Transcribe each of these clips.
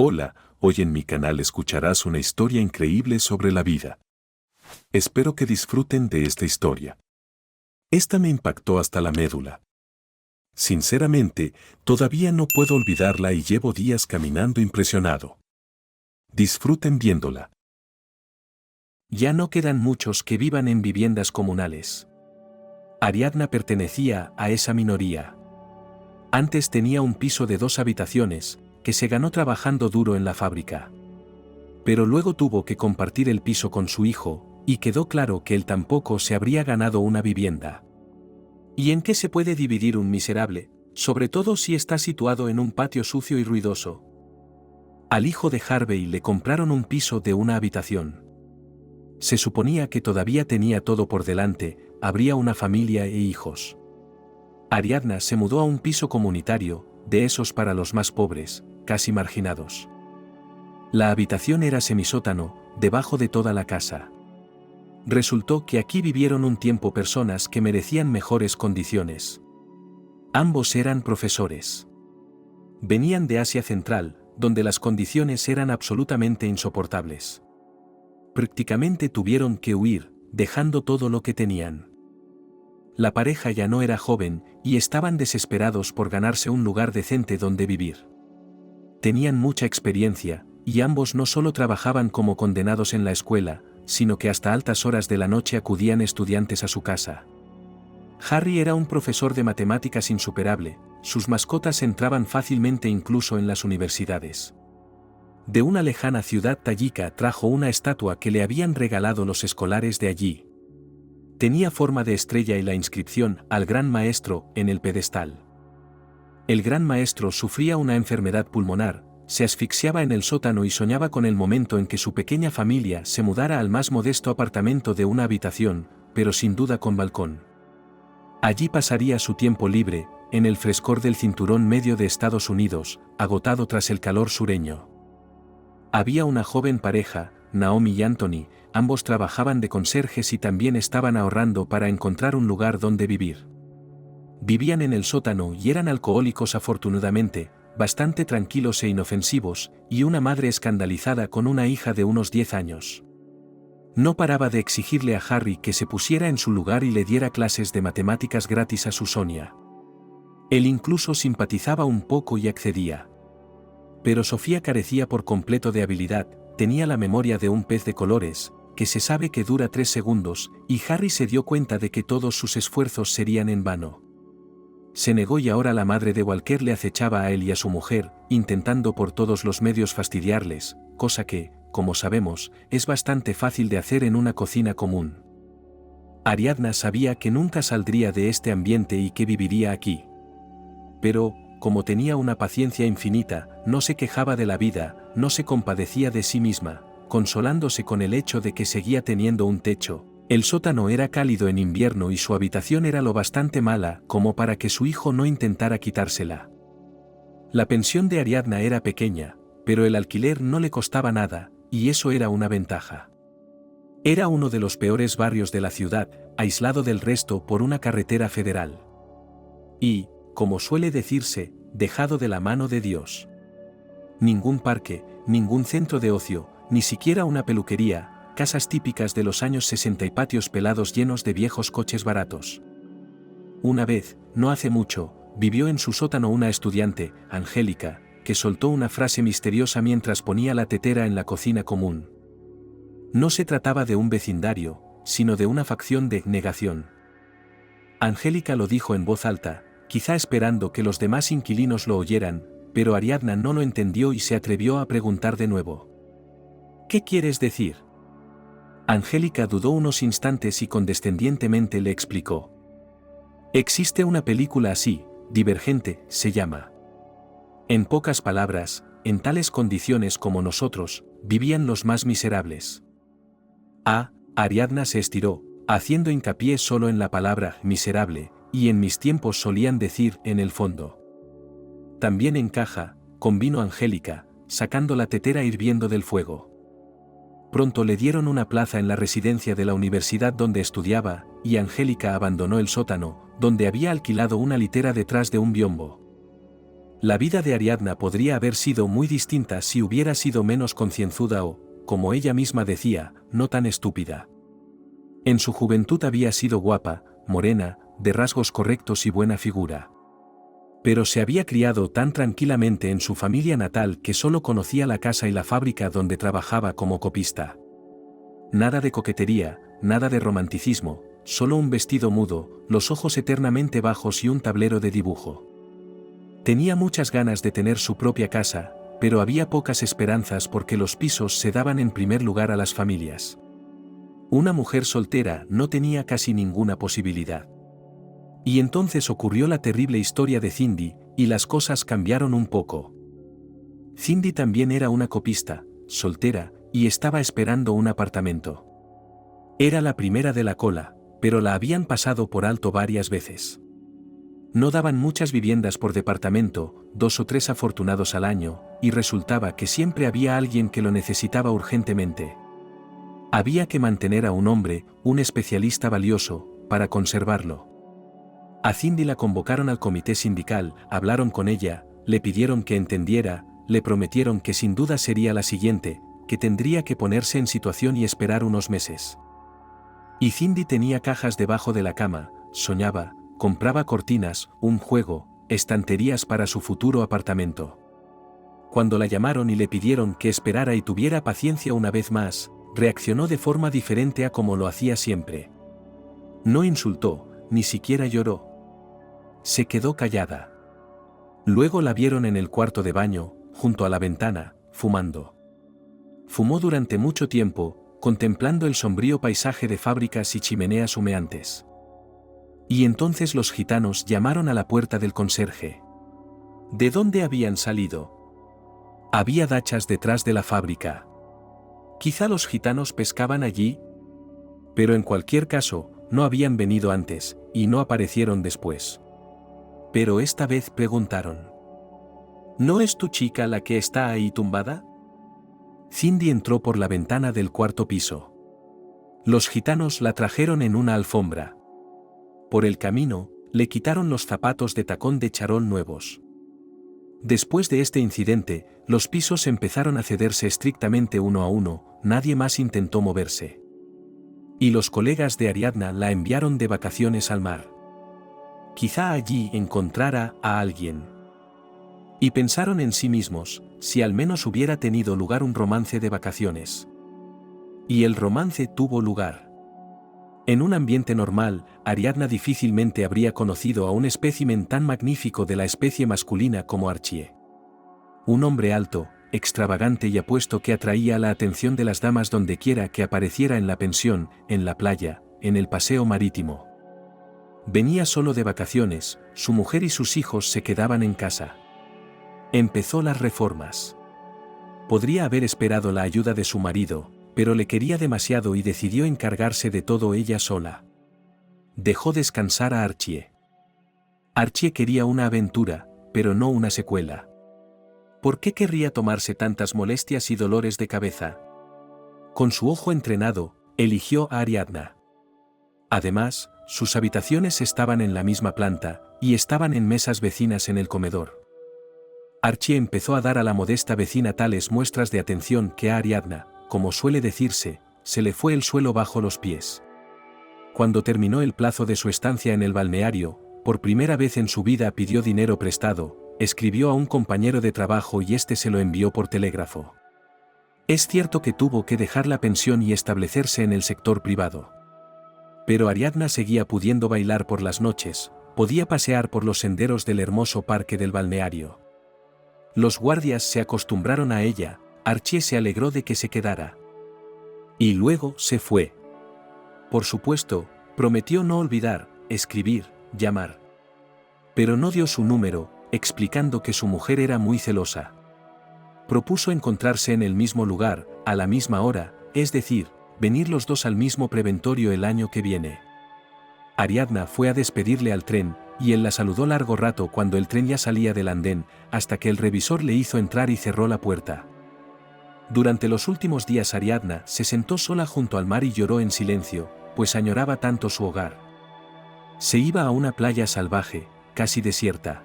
Hola, hoy en mi canal escucharás una historia increíble sobre la vida. Espero que disfruten de esta historia. Esta me impactó hasta la médula. Sinceramente, todavía no puedo olvidarla y llevo días caminando impresionado. Disfruten viéndola. Ya no quedan muchos que vivan en viviendas comunales. Ariadna pertenecía a esa minoría. Antes tenía un piso de 2 habitaciones, que se ganó trabajando duro en la fábrica. Pero luego tuvo que compartir el piso con su hijo, y quedó claro que él tampoco se habría ganado una vivienda. ¿Y en qué se puede dividir un miserable, sobre todo si está situado en un patio sucio y ruidoso? Al hijo de Harvey le compraron un piso de 1 habitación. Se suponía que todavía tenía todo por delante, habría una familia e hijos. Ariadna se mudó a un piso comunitario, de esos para los más pobres, casi marginados. La habitación era semisótano, debajo de toda la casa. Resultó que aquí vivieron un tiempo personas que merecían mejores condiciones. Ambos eran profesores. Venían de Asia Central, donde las condiciones eran absolutamente insoportables. Prácticamente tuvieron que huir, dejando todo lo que tenían. La pareja ya no era joven, y estaban desesperados por ganarse un lugar decente donde vivir. Tenían mucha experiencia, y ambos no solo trabajaban como condenados en la escuela, sino que hasta altas horas de la noche acudían estudiantes a su casa. Harry era un profesor de matemáticas insuperable, sus mascotas entraban fácilmente incluso en las universidades. De una lejana ciudad tayika trajo una estatua que le habían regalado los escolares de allí. Tenía forma de estrella y la inscripción «Al Gran Maestro» en el pedestal. El Gran Maestro sufría una enfermedad pulmonar, se asfixiaba en el sótano y soñaba con el momento en que su pequeña familia se mudara al más modesto apartamento de 1 habitación, pero sin duda con balcón. Allí pasaría su tiempo libre, en el frescor del cinturón medio de Estados Unidos, agotado tras el calor sureño. Había una joven pareja, Naomi y Anthony, ambos trabajaban de conserjes y también estaban ahorrando para encontrar un lugar donde vivir. Vivían en el sótano y eran alcohólicos afortunadamente, bastante tranquilos e inofensivos, y una madre escandalizada con una hija de unos 10 años. No paraba de exigirle a Harry que se pusiera en su lugar y le diera clases de matemáticas gratis a su Sonia. Él incluso simpatizaba un poco y accedía. Pero Sofía carecía por completo de habilidad, tenía la memoria de un pez de colores, que se sabe que dura 3 segundos, y Harry se dio cuenta de que todos sus esfuerzos serían en vano. Se negó y ahora la madre de Walker le acechaba a él y a su mujer, intentando por todos los medios fastidiarles, cosa que, como sabemos, es bastante fácil de hacer en una cocina común. Ariadna sabía que nunca saldría de este ambiente y que viviría aquí. Pero, como tenía una paciencia infinita, no se quejaba de la vida, no se compadecía de sí misma, consolándose con el hecho de que seguía teniendo un techo. El sótano era cálido en invierno y su habitación era lo bastante mala como para que su hijo no intentara quitársela. La pensión de Ariadna era pequeña, pero el alquiler no le costaba nada, y eso era una ventaja. Era uno de los peores barrios de la ciudad, aislado del resto por una carretera federal. Y, como suele decirse, dejado de la mano de Dios. Ningún parque, ningún centro de ocio, ni siquiera una peluquería, casas típicas de los años 60 y patios pelados llenos de viejos coches baratos. Una vez, no hace mucho, vivió en su sótano una estudiante, Angélica, que soltó una frase misteriosa mientras ponía la tetera en la cocina común. No se trataba de un vecindario, sino de una facción de negación. Angélica lo dijo en voz alta, quizá esperando que los demás inquilinos lo oyeran, pero Ariadna no lo entendió y se atrevió a preguntar de nuevo. ¿Qué quieres decir? Angélica dudó unos instantes y condescendientemente le explicó. Existe una película así, Divergente, se llama. En pocas palabras, en tales condiciones como nosotros, vivían los más miserables. Ariadna se estiró, haciendo hincapié solo en la palabra miserable, y en mis tiempos solían decir en el fondo. También encaja, convino Angélica, sacando la tetera hirviendo del fuego. Pronto le dieron una plaza en la residencia de la universidad donde estudiaba, y Angélica abandonó el sótano, donde había alquilado una litera detrás de un biombo. La vida de Ariadna podría haber sido muy distinta si hubiera sido menos concienzuda o, como ella misma decía, no tan estúpida. En su juventud había sido guapa, morena, de rasgos correctos y buena figura. Pero se había criado tan tranquilamente en su familia natal que solo conocía la casa y la fábrica donde trabajaba como copista. Nada de coquetería, nada de romanticismo, solo un vestido mudo, los ojos eternamente bajos y un tablero de dibujo. Tenía muchas ganas de tener su propia casa, pero había pocas esperanzas porque los pisos se daban en primer lugar a las familias. Una mujer soltera no tenía casi ninguna posibilidad. Y entonces ocurrió la terrible historia de Cindy, y las cosas cambiaron un poco. Cindy también era una copista, soltera, y estaba esperando un apartamento. Era la primera de la cola, pero la habían pasado por alto varias veces. No daban muchas viviendas por departamento, 2 o 3 afortunados al año, y resultaba que siempre había alguien que lo necesitaba urgentemente. Había que mantener a un hombre, un especialista valioso, para conservarlo. A Cindy la convocaron al comité sindical, hablaron con ella, le pidieron que entendiera, le prometieron que sin duda sería la siguiente, que tendría que ponerse en situación y esperar unos meses. Y Cindy tenía cajas debajo de la cama, soñaba, compraba cortinas, un juego, estanterías para su futuro apartamento. Cuando la llamaron y le pidieron que esperara y tuviera paciencia una vez más, reaccionó de forma diferente a como lo hacía siempre. No insultó, ni siquiera lloró. Se quedó callada. Luego la vieron en el cuarto de baño, junto a la ventana, fumando. Fumó durante mucho tiempo, contemplando el sombrío paisaje de fábricas y chimeneas humeantes. Y entonces los gitanos llamaron a la puerta del conserje. ¿De dónde habían salido? Había dachas detrás de la fábrica. Quizá los gitanos pescaban allí. Pero en cualquier caso, no habían venido antes, y no aparecieron después. Pero esta vez preguntaron: ¿No es tu chica la que está ahí tumbada? Cindy entró por la ventana del cuarto piso. Los gitanos la trajeron en una alfombra. Por el camino, le quitaron los zapatos de tacón de charol nuevos. Después de este incidente, los pisos empezaron a cederse estrictamente uno a uno, nadie más intentó moverse. Y los colegas de Ariadna la enviaron de vacaciones al mar. Quizá allí encontrara a alguien. Y pensaron en sí mismos, si al menos hubiera tenido lugar un romance de vacaciones. Y el romance tuvo lugar. En un ambiente normal, Ariadna difícilmente habría conocido a un espécimen tan magnífico de la especie masculina como Archie. Un hombre alto, extravagante y apuesto que atraía la atención de las damas dondequiera que apareciera en la pensión, en la playa, en el paseo marítimo. Venía solo de vacaciones, su mujer y sus hijos se quedaban en casa. Empezó las reformas. Podría haber esperado la ayuda de su marido, pero le quería demasiado y decidió encargarse de todo ella sola. Dejó descansar a Archie. Archie quería una aventura, pero no una secuela. ¿Por qué querría tomarse tantas molestias y dolores de cabeza? Con su ojo entrenado, eligió a Ariadna. Además, sus habitaciones estaban en la misma planta, y estaban en mesas vecinas en el comedor. Archie empezó a dar a la modesta vecina tales muestras de atención que a Ariadna, como suele decirse, se le fue el suelo bajo los pies. Cuando terminó el plazo de su estancia en el balneario, por primera vez en su vida pidió dinero prestado, escribió a un compañero de trabajo y éste se lo envió por telégrafo. Es cierto que tuvo que dejar la pensión y establecerse en el sector privado. Pero Ariadna seguía pudiendo bailar por las noches, podía pasear por los senderos del hermoso parque del balneario. Los guardias se acostumbraron a ella, Archie se alegró de que se quedara. Y luego se fue. Por supuesto, prometió no olvidar, escribir, llamar. Pero no dio su número, explicando que su mujer era muy celosa. Propuso encontrarse en el mismo lugar, a la misma hora, es decir, venir los dos al mismo preventorio el año que viene. Ariadna fue a despedirle al tren, y él la saludó largo rato cuando el tren ya salía del andén, hasta que el revisor le hizo entrar y cerró la puerta. Durante los últimos días Ariadna se sentó sola junto al mar y lloró en silencio, pues añoraba tanto su hogar. Se iba a una playa salvaje, casi desierta.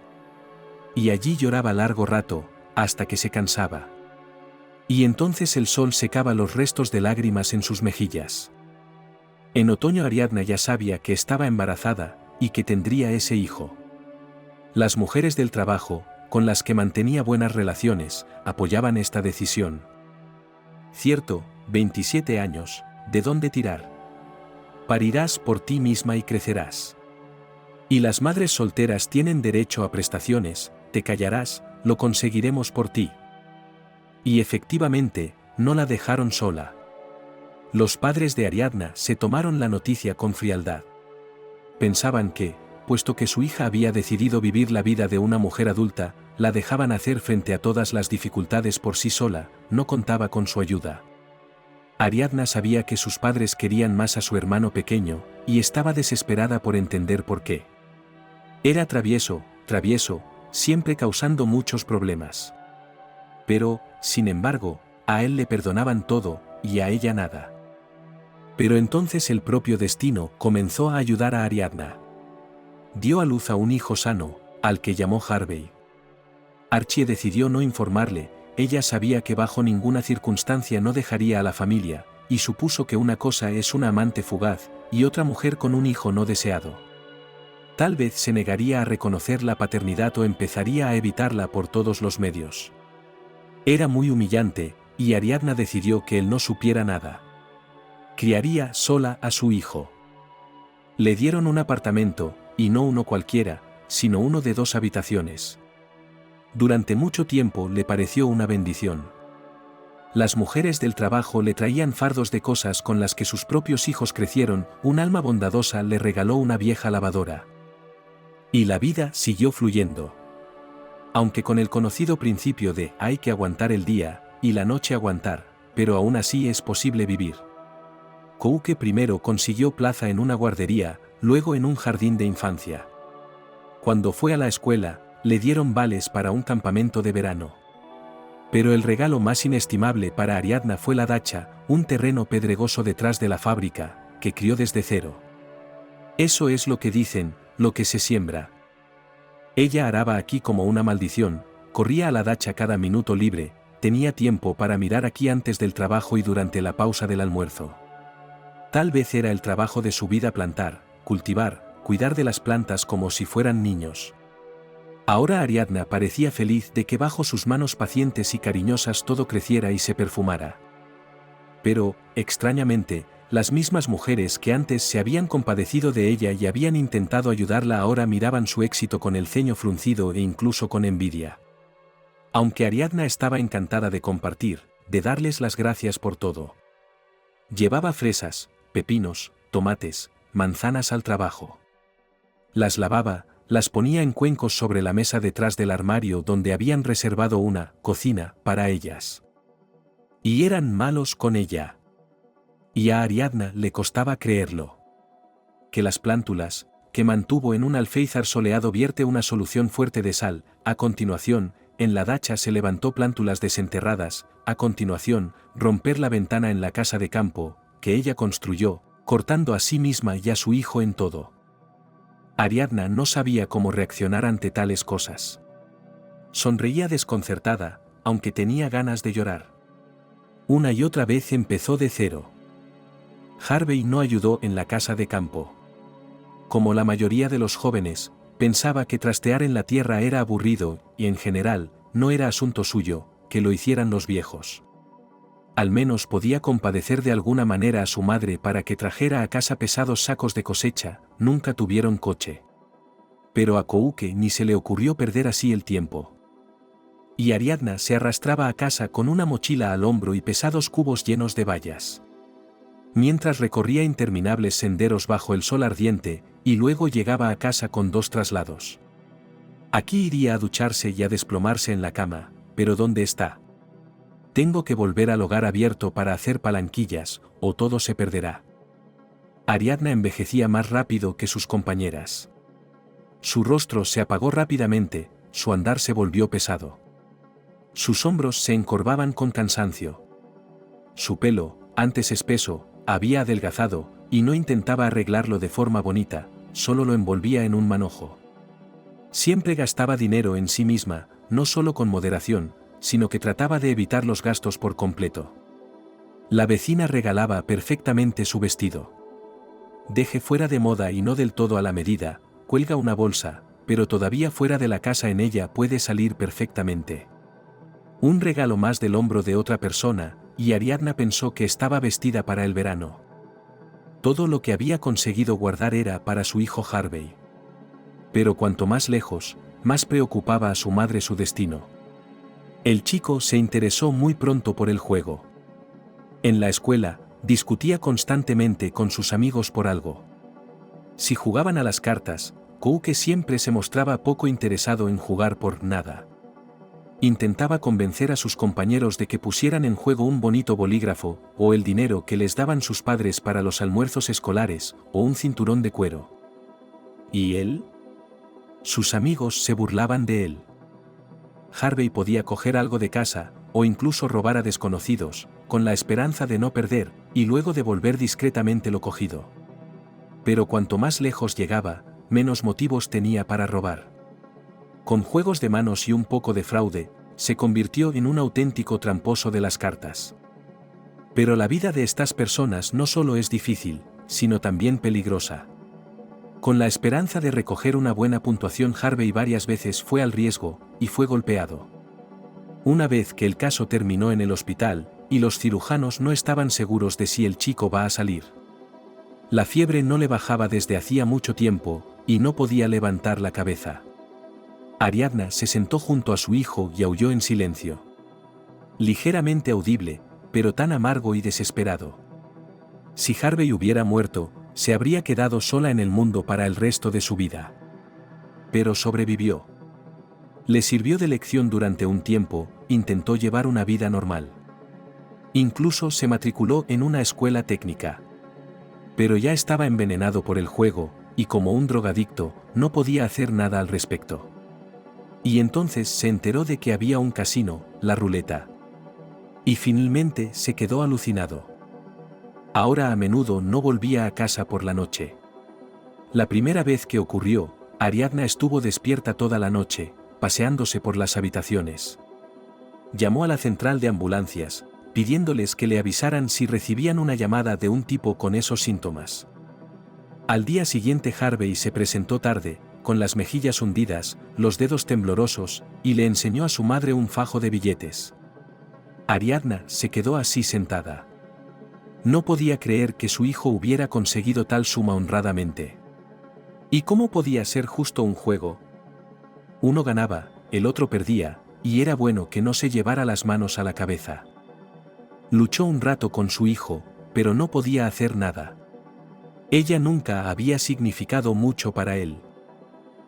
Y allí lloraba largo rato, hasta que se cansaba. Y entonces el sol secaba los restos de lágrimas en sus mejillas. En otoño Ariadna ya sabía que estaba embarazada, y que tendría ese hijo. Las mujeres del trabajo, con las que mantenía buenas relaciones, apoyaban esta decisión. Cierto, 27 años, ¿de dónde tirar? Parirás por ti misma y crecerás. Y las madres solteras tienen derecho a prestaciones, te callarás, lo conseguiremos por ti. Y efectivamente, no la dejaron sola. Los padres de Ariadna se tomaron la noticia con frialdad. Pensaban que, puesto que su hija había decidido vivir la vida de una mujer adulta, la dejaban hacer frente a todas las dificultades por sí sola, no contaba con su ayuda. Ariadna sabía que sus padres querían más a su hermano pequeño, y estaba desesperada por entender por qué. Era travieso, siempre causando muchos problemas. Pero, sin embargo, a él le perdonaban todo, y a ella nada. Pero entonces el propio destino comenzó a ayudar a Ariadna. Dio a luz a un hijo sano, al que llamó Harvey. Archie decidió no informarle, ella sabía que bajo ninguna circunstancia no dejaría a la familia, y supuso que una cosa es una amante fugaz, y otra mujer con un hijo no deseado. Tal vez se negaría a reconocer la paternidad o empezaría a evitarla por todos los medios. Era muy humillante, y Ariadna decidió que él no supiera nada. Criaría sola a su hijo. Le dieron un apartamento, y no uno cualquiera, sino uno de 2 habitaciones. Durante mucho tiempo le pareció una bendición. Las mujeres del trabajo le traían fardos de cosas con las que sus propios hijos crecieron, un alma bondadosa le regaló una vieja lavadora. Y la vida siguió fluyendo. Aunque con el conocido principio de hay que aguantar el día, y la noche aguantar, pero aún así es posible vivir. Kouke primero consiguió plaza en una guardería, luego en un jardín de infancia. Cuando fue a la escuela, le dieron vales para un campamento de verano. Pero el regalo más inestimable para Ariadna fue la dacha, un terreno pedregoso detrás de la fábrica, que crió desde cero. Eso es lo que dicen, lo que se siembra. Ella araba aquí como una maldición, corría a la dacha cada minuto libre, tenía tiempo para mirar aquí antes del trabajo y durante la pausa del almuerzo. Tal vez era el trabajo de su vida plantar, cultivar, cuidar de las plantas como si fueran niños. Ahora Ariadna parecía feliz de que bajo sus manos pacientes y cariñosas todo creciera y se perfumara. Pero, extrañamente, las mismas mujeres que antes se habían compadecido de ella y habían intentado ayudarla ahora miraban su éxito con el ceño fruncido e incluso con envidia. Aunque Ariadna estaba encantada de compartir, de darles las gracias por todo. Llevaba fresas, pepinos, tomates, manzanas al trabajo. Las lavaba, las ponía en cuencos sobre la mesa detrás del armario donde habían reservado una cocina para ellas. Y eran malos con ella. Y a Ariadna le costaba creerlo. Que las plántulas, que mantuvo en un alféizar soleado vierte una solución fuerte de sal, a continuación, en la dacha se levantó plántulas desenterradas, a continuación, romper la ventana en la casa de campo, que ella construyó, cortando a sí misma y a su hijo en todo. Ariadna no sabía cómo reaccionar ante tales cosas. Sonreía desconcertada, aunque tenía ganas de llorar. Una y otra vez empezó de cero. Harvey no ayudó en la casa de campo. Como la mayoría de los jóvenes, pensaba que trastear en la tierra era aburrido, y en general, no era asunto suyo, que lo hicieran los viejos. Al menos podía compadecer de alguna manera a su madre para que trajera a casa pesados sacos de cosecha, nunca tuvieron coche. Pero a Kouke ni se le ocurrió perder así el tiempo. Y Ariadna se arrastraba a casa con una mochila al hombro y pesados cubos llenos de bayas. Mientras recorría interminables senderos bajo el sol ardiente, y luego llegaba a casa con 2 traslados. Aquí iría a ducharse y a desplomarse en la cama, pero ¿dónde está? Tengo que volver al hogar abierto para hacer palanquillas, o todo se perderá. Ariadna envejecía más rápido que sus compañeras. Su rostro se apagó rápidamente, su andar se volvió pesado. Sus hombros se encorvaban con cansancio. Su pelo, antes espeso, había adelgazado, y no intentaba arreglarlo de forma bonita, solo lo envolvía en un manojo. Siempre gastaba dinero en sí misma, no solo con moderación, sino que trataba de evitar los gastos por completo. La vecina regalaba perfectamente su vestido. Deje fuera de moda y no del todo a la medida, cuelga una bolsa, pero todavía fuera de la casa en ella puede salir perfectamente. Un regalo más del hombro de otra persona, y Ariadna pensó que estaba vestida para el verano. Todo lo que había conseguido guardar era para su hijo Harvey. Pero cuanto más lejos, más preocupaba a su madre su destino. El chico se interesó muy pronto por el juego. En la escuela, discutía constantemente con sus amigos por algo. Si jugaban a las cartas, Kouke siempre se mostraba poco interesado en jugar por nada. Intentaba convencer a sus compañeros de que pusieran en juego un bonito bolígrafo, o el dinero que les daban sus padres para los almuerzos escolares, o un cinturón de cuero. ¿Y él? Sus amigos se burlaban de él. Harvey podía coger algo de casa, o incluso robar a desconocidos, con la esperanza de no perder, y luego devolver discretamente lo cogido. Pero cuanto más lejos llegaba, menos motivos tenía para robar. Con juegos de manos y un poco de fraude, se convirtió en un auténtico tramposo de las cartas. Pero la vida de estas personas no solo es difícil, sino también peligrosa. Con la esperanza de recoger una buena puntuación, Harvey varias veces fue al riesgo, y fue golpeado. Una vez que el caso terminó en el hospital, y los cirujanos no estaban seguros de si el chico va a salir. La fiebre no le bajaba desde hacía mucho tiempo, y no podía levantar la cabeza. Ariadna se sentó junto a su hijo y aulló en silencio. Ligeramente audible, pero tan amargo y desesperado. Si Harvey hubiera muerto, se habría quedado sola en el mundo para el resto de su vida. Pero sobrevivió. Le sirvió de lección durante un tiempo, intentó llevar una vida normal. Incluso se matriculó en una escuela técnica. Pero ya estaba envenenado por el juego, y como un drogadicto, no podía hacer nada al respecto. Y entonces se enteró de que había un casino, la ruleta. Y finalmente se quedó alucinado. Ahora a menudo no volvía a casa por la noche. La primera vez que ocurrió, Ariadna estuvo despierta toda la noche, paseándose por las habitaciones. Llamó a la central de ambulancias, pidiéndoles que le avisaran si recibían una llamada de un tipo con esos síntomas. Al día siguiente Harvey se presentó tarde, con las mejillas hundidas, los dedos temblorosos, y le enseñó a su madre un fajo de billetes. Ariadna se quedó así sentada. No podía creer que su hijo hubiera conseguido tal suma honradamente. ¿Y cómo podía ser justo un juego? Uno ganaba, el otro perdía, y era bueno que no se llevara las manos a la cabeza. Luchó un rato con su hijo, pero no podía hacer nada. Ella nunca había significado mucho para él.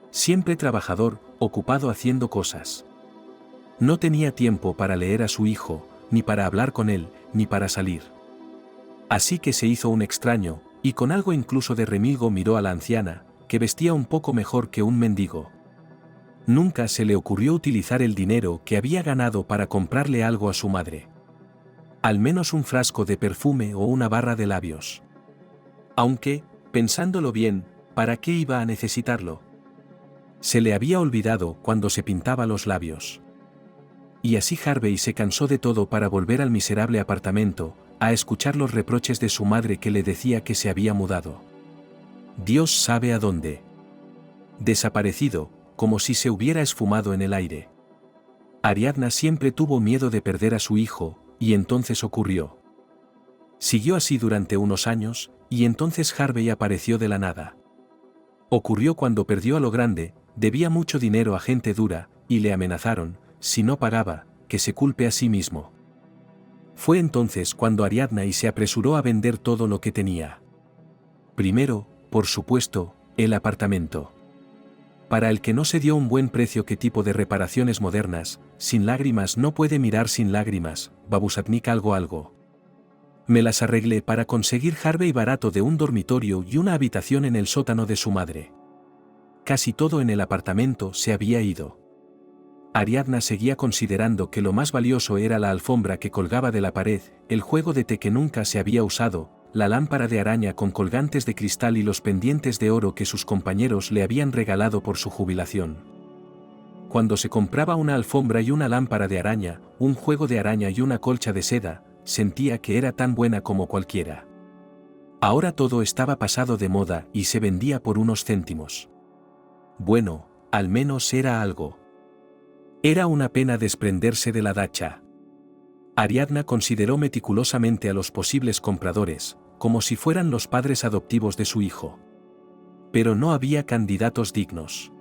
Siempre trabajador, ocupado haciendo cosas. No tenía tiempo para leer a su hijo, ni para hablar con él, ni para salir. Así que se hizo un extraño, y con algo incluso de remilgo miró a la anciana, que vestía un poco mejor que un mendigo. Nunca se le ocurrió utilizar el dinero que había ganado para comprarle algo a su madre. Al menos un frasco de perfume o una barra de labios. Aunque, pensándolo bien, ¿para qué iba a necesitarlo? Se le había olvidado cuando se pintaba los labios. Y así Harvey se cansó de todo para volver al miserable apartamento, a escuchar los reproches de su madre que le decía que se había mudado. Dios sabe a dónde. Desaparecido, como si se hubiera esfumado en el aire. Ariadna siempre tuvo miedo de perder a su hijo, y entonces ocurrió. Siguió así durante unos años, y entonces Harvey apareció de la nada. Ocurrió cuando perdió a lo grande, debía mucho dinero a gente dura, y le amenazaron, si no pagaba, que se culpe a sí mismo. Fue entonces cuando Ariadna se apresuró a vender todo lo que tenía. Primero, por supuesto, el apartamento. Para el que no se dio un buen precio, ¿qué tipo de reparaciones modernas? Sin lágrimas no puede mirar sin lágrimas, babusatnik algo. Me las arreglé para conseguir Harvey barato de un dormitorio y una habitación en el sótano de su madre. Casi todo en el apartamento se había ido. Ariadna seguía considerando que lo más valioso era la alfombra que colgaba de la pared, el juego de té que nunca se había usado, la lámpara de araña con colgantes de cristal y los pendientes de oro que sus compañeros le habían regalado por su jubilación. Cuando se compraba una alfombra y una lámpara de araña, un juego de araña y una colcha de seda, sentía que era tan buena como cualquiera. Ahora todo estaba pasado de moda y se vendía por unos céntimos. Bueno, al menos era algo. Era una pena desprenderse de la dacha. Ariadna consideró meticulosamente a los posibles compradores, como si fueran los padres adoptivos de su hijo. Pero no había candidatos dignos.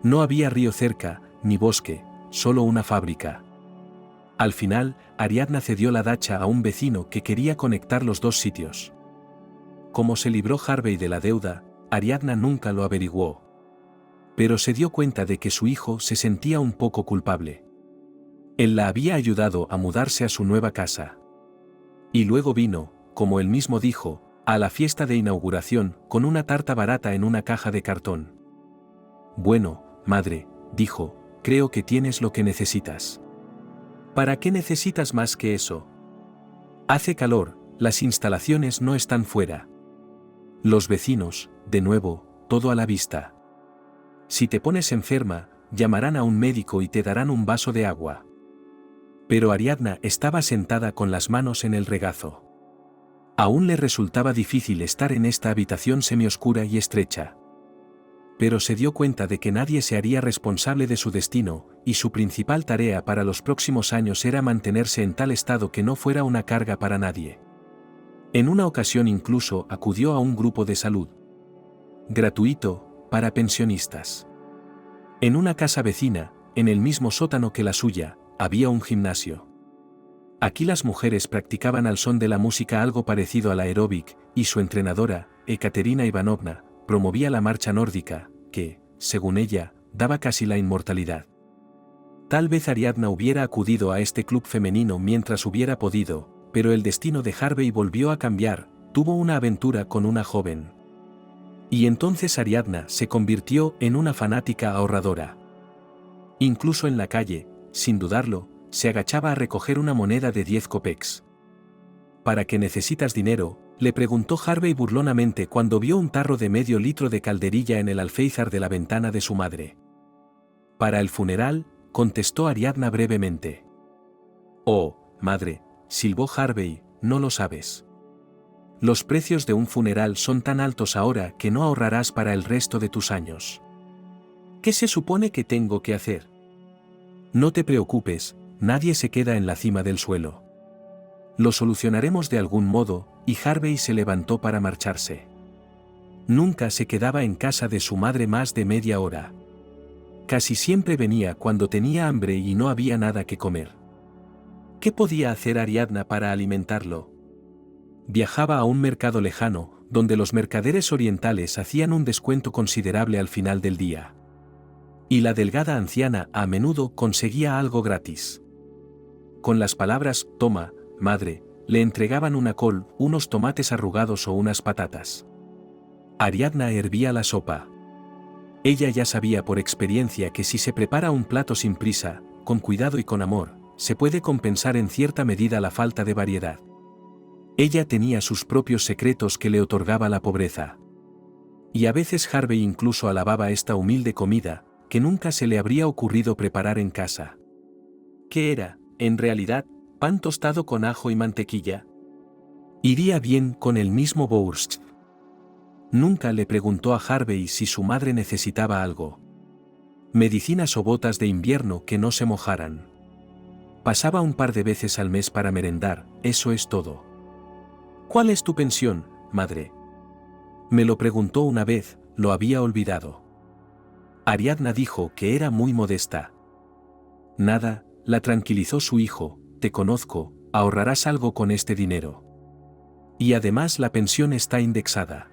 No había río cerca, ni bosque, solo una fábrica. Al final, Ariadna cedió la dacha a un vecino que quería conectar los dos sitios. Como se libró Harvey de la deuda, Ariadna nunca lo averiguó. Pero se dio cuenta de que su hijo se sentía un poco culpable. Él la había ayudado a mudarse a su nueva casa. Y luego vino, como él mismo dijo, a la fiesta de inauguración con una tarta barata en una caja de cartón. Bueno, madre, dijo, creo que tienes lo que necesitas. ¿Para qué necesitas más que eso? Hace calor, las instalaciones no están fuera. Los vecinos, de nuevo, todo a la vista. Si te pones enferma, llamarán a un médico y te darán un vaso de agua. Pero Ariadna estaba sentada con las manos en el regazo. Aún le resultaba difícil estar en esta habitación semioscura y estrecha. Pero se dio cuenta de que nadie se haría responsable de su destino, y su principal tarea para los próximos años era mantenerse en tal estado que no fuera una carga para nadie. En una ocasión incluso acudió a un grupo de salud gratuito, para pensionistas. En una casa vecina, en el mismo sótano que la suya, había un gimnasio. Aquí las mujeres practicaban al son de la música algo parecido al aeróbic, y su entrenadora, Ekaterina Ivanovna, promovía la marcha nórdica, que, según ella, daba casi la inmortalidad. Tal vez Ariadna hubiera acudido a este club femenino mientras hubiera podido, pero el destino de Harvey volvió a cambiar, tuvo una aventura con una joven. Y entonces Ariadna se convirtió en una fanática ahorradora. Incluso en la calle, sin dudarlo, se agachaba a recoger una moneda de 10 kopecks. ¿Para qué necesitas dinero?, le preguntó Harvey burlonamente cuando vio un tarro de medio litro de calderilla en el alféizar de la ventana de su madre. Para el funeral, contestó Ariadna brevemente. Oh, madre, silbó Harvey, no lo sabes. Los precios de un funeral son tan altos ahora que no ahorrarás para el resto de tus años. ¿Qué se supone que tengo que hacer? No te preocupes, nadie se queda en la cima del suelo. Lo solucionaremos de algún modo, y Harvey se levantó para marcharse. Nunca se quedaba en casa de su madre más de media hora. Casi siempre venía cuando tenía hambre y no había nada que comer. ¿Qué podía hacer Ariadna para alimentarlo? Viajaba a un mercado lejano, donde los mercaderes orientales hacían un descuento considerable al final del día. Y la delgada anciana a menudo conseguía algo gratis. Con las palabras, toma, madre, le entregaban una col, unos tomates arrugados o unas patatas. Ariadna hervía la sopa. Ella ya sabía por experiencia que si se prepara un plato sin prisa, con cuidado y con amor, se puede compensar en cierta medida la falta de variedad. Ella tenía sus propios secretos que le otorgaba la pobreza. Y a veces Harvey incluso alababa esta humilde comida, que nunca se le habría ocurrido preparar en casa. ¿Qué era, en realidad, pan tostado con ajo y mantequilla? Iría bien con el mismo borscht. Nunca le preguntó a Harvey si su madre necesitaba algo. Medicinas o botas de invierno que no se mojaran. Pasaba un par de veces al mes para merendar, eso es todo. ¿Cuál es tu pensión, madre? Me lo preguntó una vez, lo había olvidado. Ariadna dijo que era muy modesta. Nada, la tranquilizó su hijo, te conozco, ahorrarás algo con este dinero. Y además la pensión está indexada.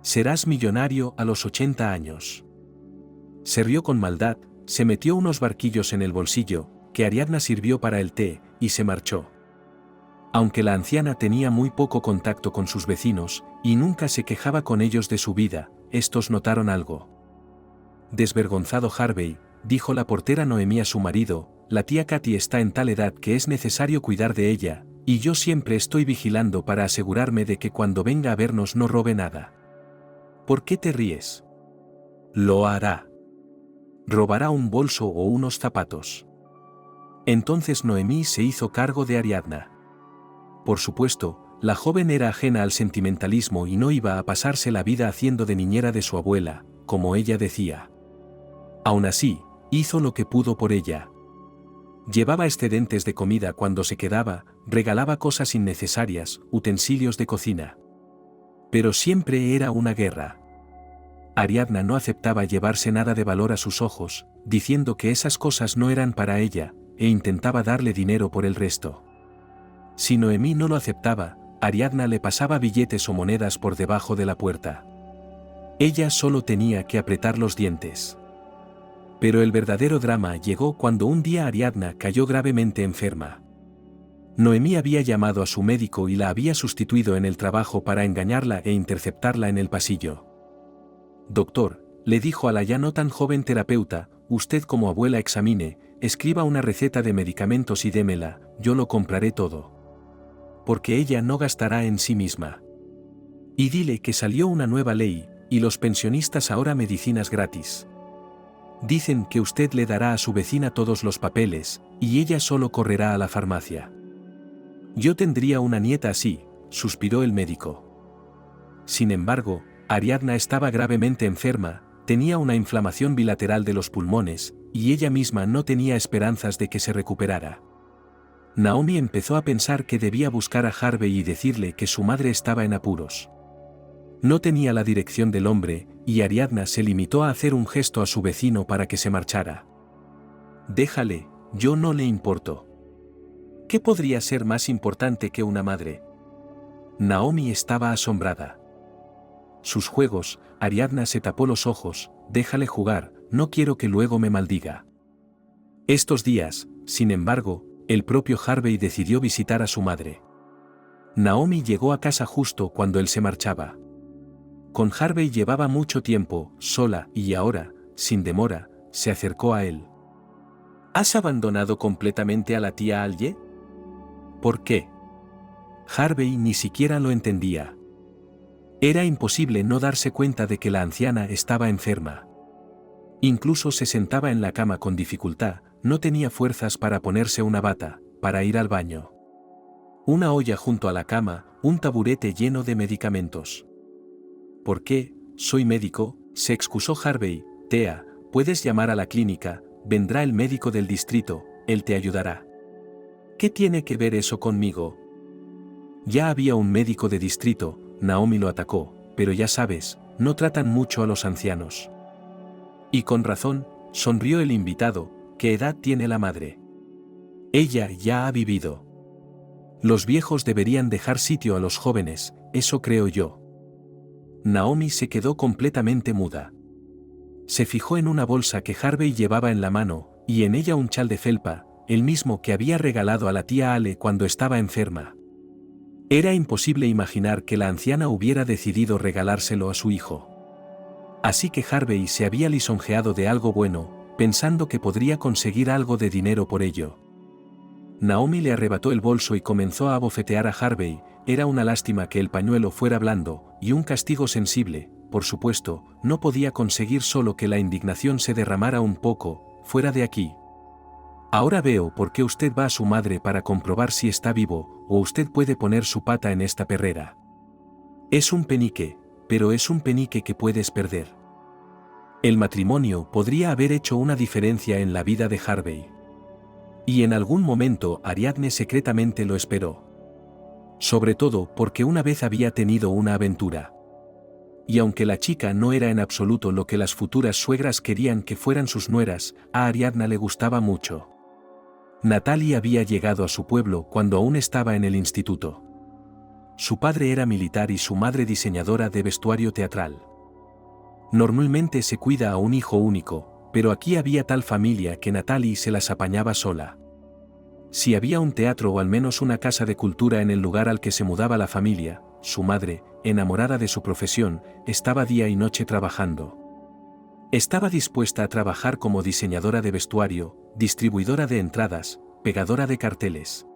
Serás millonario a los 80 años. Se rió con maldad, se metió unos barquillos en el bolsillo, que Ariadna sirvió para el té, y se marchó. Aunque la anciana tenía muy poco contacto con sus vecinos, y nunca se quejaba con ellos de su vida, estos notaron algo. Desvergonzado Harvey, dijo la portera Noemí a su marido, la tía Katy está en tal edad que es necesario cuidar de ella, y yo siempre estoy vigilando para asegurarme de que cuando venga a vernos no robe nada. ¿Por qué te ríes? Lo hará. Robará un bolso o unos zapatos. Entonces Noemí se hizo cargo de Ariadna. Por supuesto, la joven era ajena al sentimentalismo y no iba a pasarse la vida haciendo de niñera de su abuela, como ella decía. Aún así, hizo lo que pudo por ella. Llevaba excedentes de comida cuando se quedaba, regalaba cosas innecesarias, utensilios de cocina. Pero siempre era una guerra. Ariadna no aceptaba llevarse nada de valor a sus ojos, diciendo que esas cosas no eran para ella, e intentaba darle dinero por el resto. Si Noemí no lo aceptaba, Ariadna le pasaba billetes o monedas por debajo de la puerta. Ella solo tenía que apretar los dientes. Pero el verdadero drama llegó cuando un día Ariadna cayó gravemente enferma. Noemí había llamado a su médico y la había sustituido en el trabajo para engañarla e interceptarla en el pasillo. «Doctor», le dijo a la ya no tan joven terapeuta, «usted como abuela examine, escriba una receta de medicamentos y démela, yo lo compraré todo. Porque ella no gastará en sí misma. Y dile que salió una nueva ley, y los pensionistas ahora medicinas gratis. Dicen que usted le dará a su vecina todos los papeles, y ella solo correrá a la farmacia». «Yo tendría una nieta así», suspiró el médico. Sin embargo, Ariadna estaba gravemente enferma, tenía una inflamación bilateral de los pulmones, y ella misma no tenía esperanzas de que se recuperara. Naomi empezó a pensar que debía buscar a Harvey y decirle que su madre estaba en apuros. No tenía la dirección del hombre, y Ariadna se limitó a hacer un gesto a su vecino para que se marchara. «Déjale, yo no le importo». ¿Qué podría ser más importante que una madre? Naomi estaba asombrada. Sus juegos, Ariadna se tapó los ojos, «déjale jugar, no quiero que luego me maldiga». Estos días, sin embargo, el propio Harvey decidió visitar a su madre. Naomi llegó a casa justo cuando él se marchaba. Con Harvey llevaba mucho tiempo, sola, y ahora, sin demora, se acercó a él. «¿Has abandonado completamente a la tía Alye?» «¿Por qué?» Harvey ni siquiera lo entendía. Era imposible no darse cuenta de que la anciana estaba enferma. Incluso se sentaba en la cama con dificultad, no tenía fuerzas para ponerse una bata, para ir al baño. Una olla junto a la cama, un taburete lleno de medicamentos. «¿Por qué? Soy médico», se excusó Harvey. «Tea, puedes llamar a la clínica, vendrá el médico del distrito, él te ayudará». «¿Qué tiene que ver eso conmigo?» «Ya había un médico de distrito», Naomi lo atacó, «pero ya sabes, no tratan mucho a los ancianos». «Y con razón», sonrió el invitado, «¿qué edad tiene la madre?» «Ella ya ha vivido. Los viejos deberían dejar sitio a los jóvenes, eso creo yo». Naomi se quedó completamente muda. Se fijó en una bolsa que Harvey llevaba en la mano, y en ella un chal de felpa, el mismo que había regalado a la tía Ale cuando estaba enferma. Era imposible imaginar que la anciana hubiera decidido regalárselo a su hijo. Así que Harvey se había lisonjeado de algo bueno, pensando que podría conseguir algo de dinero por ello. Naomi le arrebató el bolso y comenzó a abofetear a Harvey. Era una lástima que el pañuelo fuera blando, y un castigo sensible, por supuesto, no podía conseguir solo que la indignación se derramara un poco. «Fuera de aquí. Ahora veo por qué usted va a su madre para comprobar si está vivo, o usted puede poner su pata en esta perrera. Es un penique, pero es un penique que puedes perder». El matrimonio podría haber hecho una diferencia en la vida de Harvey. Y en algún momento Ariadne secretamente lo esperó. Sobre todo porque una vez había tenido una aventura. Y aunque la chica no era en absoluto lo que las futuras suegras querían que fueran sus nueras, a Ariadna le gustaba mucho. Natalie había llegado a su pueblo cuando aún estaba en el instituto. Su padre era militar y su madre diseñadora de vestuario teatral. Normalmente se cuida a un hijo único, pero aquí había tal familia que Natalie se las apañaba sola. Si había un teatro o al menos una casa de cultura en el lugar al que se mudaba la familia, su madre, enamorada de su profesión, estaba día y noche trabajando. Estaba dispuesta a trabajar como diseñadora de vestuario, distribuidora de entradas, pegadora de carteles.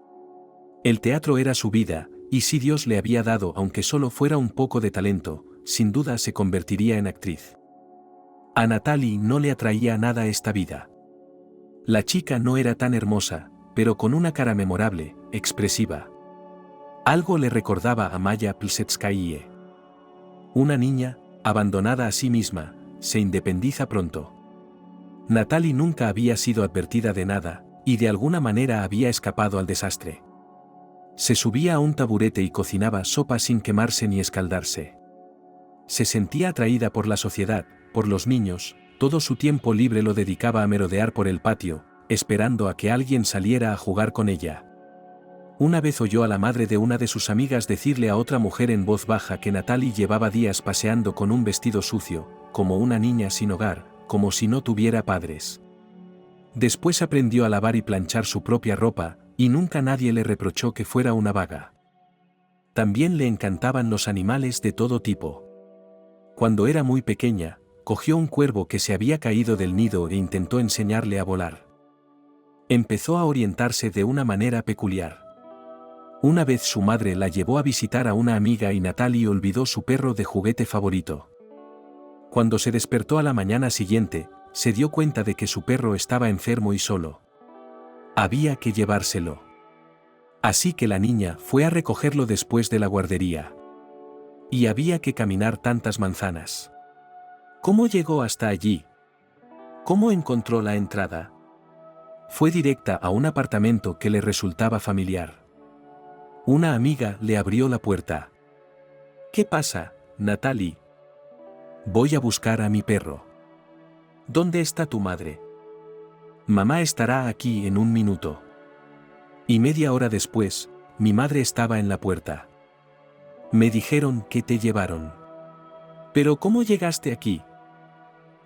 El teatro era su vida, y si Dios le había dado aunque solo fuera un poco de talento, sin duda se convertiría en actriz. A Natalie no le atraía nada esta vida. La chica no era tan hermosa, pero con una cara memorable, expresiva. Algo le recordaba a Maya Plsetskaya. Una niña, abandonada a sí misma, se independiza pronto. Natalie nunca había sido advertida de nada, y de alguna manera había escapado al desastre. Se subía a un taburete y cocinaba sopa sin quemarse ni escaldarse. Se sentía atraída por la sociedad, por los niños, todo su tiempo libre lo dedicaba a merodear por el patio, esperando a que alguien saliera a jugar con ella. Una vez oyó a la madre de una de sus amigas decirle a otra mujer en voz baja que Natalie llevaba días paseando con un vestido sucio, como una niña sin hogar, como si no tuviera padres. Después aprendió a lavar y planchar su propia ropa, y nunca nadie le reprochó que fuera una vaga. También le encantaban los animales de todo tipo. Cuando era muy pequeña, cogió un cuervo que se había caído del nido e intentó enseñarle a volar. Empezó a orientarse de una manera peculiar. Una vez su madre la llevó a visitar a una amiga y Natalie olvidó su perro de juguete favorito. Cuando se despertó a la mañana siguiente, se dio cuenta de que su perro estaba enfermo y solo. Había que llevárselo. Así que la niña fue a recogerlo después de la guardería. Y había que caminar tantas manzanas. ¿Cómo llegó hasta allí? ¿Cómo encontró la entrada? Fue directa a un apartamento que le resultaba familiar. Una amiga le abrió la puerta. ¿Qué pasa, Natalie? Voy a buscar a mi perro. ¿Dónde está tu madre? Mamá estará aquí en un minuto. Y media hora después, mi madre estaba en la puerta. Me dijeron que te llevaron. ¿Pero cómo llegaste aquí?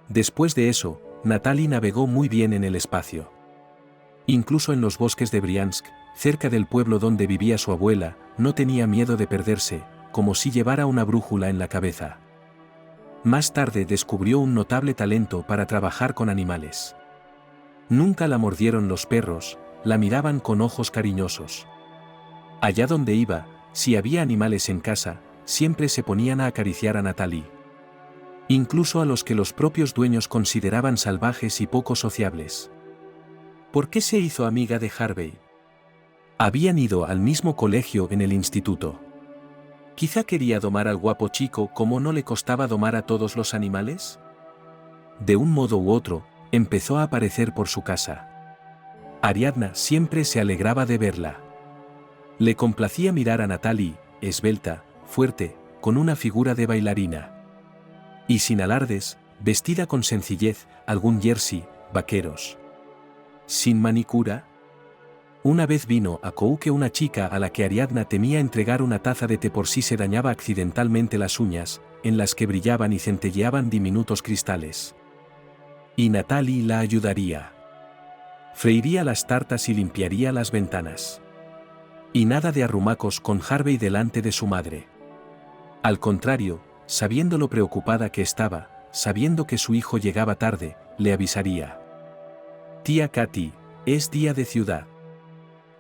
Después de eso, Natalie navegó muy bien en el espacio. Incluso en los bosques de Briansk, cerca del pueblo donde vivía su abuela, no tenía miedo de perderse, como si llevara una brújula en la cabeza. Más tarde descubrió un notable talento para trabajar con animales. Nunca la mordieron los perros, la miraban con ojos cariñosos. Allá donde iba, si había animales en casa, siempre se ponían a acariciar a Natalie. Incluso a los que los propios dueños consideraban salvajes y poco sociables. ¿Por qué se hizo amiga de Harvey? Habían ido al mismo colegio en el instituto. Quizá quería domar al guapo chico como no le costaba domar a todos los animales. De un modo u otro, empezó a aparecer por su casa. Ariadna siempre se alegraba de verla. Le complacía mirar a Natalie, esbelta, fuerte, con una figura de bailarina. Y sin alardes, vestida con sencillez, algún jersey, vaqueros. ¿Sin manicura? Una vez vino a Kouke una chica a la que Ariadna temía entregar una taza de té por si se dañaba accidentalmente las uñas, en las que brillaban y centelleaban diminutos cristales. Y Natalie la ayudaría. Freiría las tartas y limpiaría las ventanas. Y nada de arrumacos con Harvey delante de su madre. Al contrario, sabiendo lo preocupada que estaba, sabiendo que su hijo llegaba tarde, le avisaría. Tía Katy, es día de ciudad.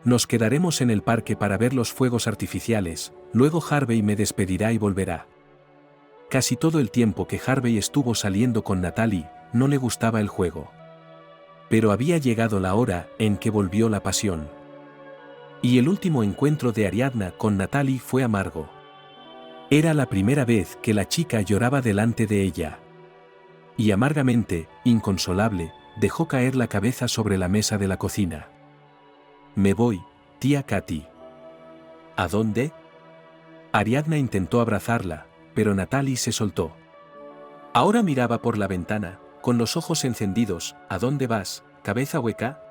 Nos quedaremos en el parque para ver los fuegos artificiales, luego Harvey me despedirá y volverá. Casi todo el tiempo que Harvey estuvo saliendo con Natalie, no le gustaba el juego. Pero había llegado la hora en que volvió la pasión. Y el último encuentro de Ariadna con Natalie fue amargo. Era la primera vez que la chica lloraba delante de ella. Y amargamente, inconsolable, dejó caer la cabeza sobre la mesa de la cocina. Me voy, tía Katy. ¿A dónde? Ariadna intentó abrazarla, pero Natalie se soltó. Ahora miraba por la ventana, con los ojos encendidos. ¿A dónde vas, cabeza hueca?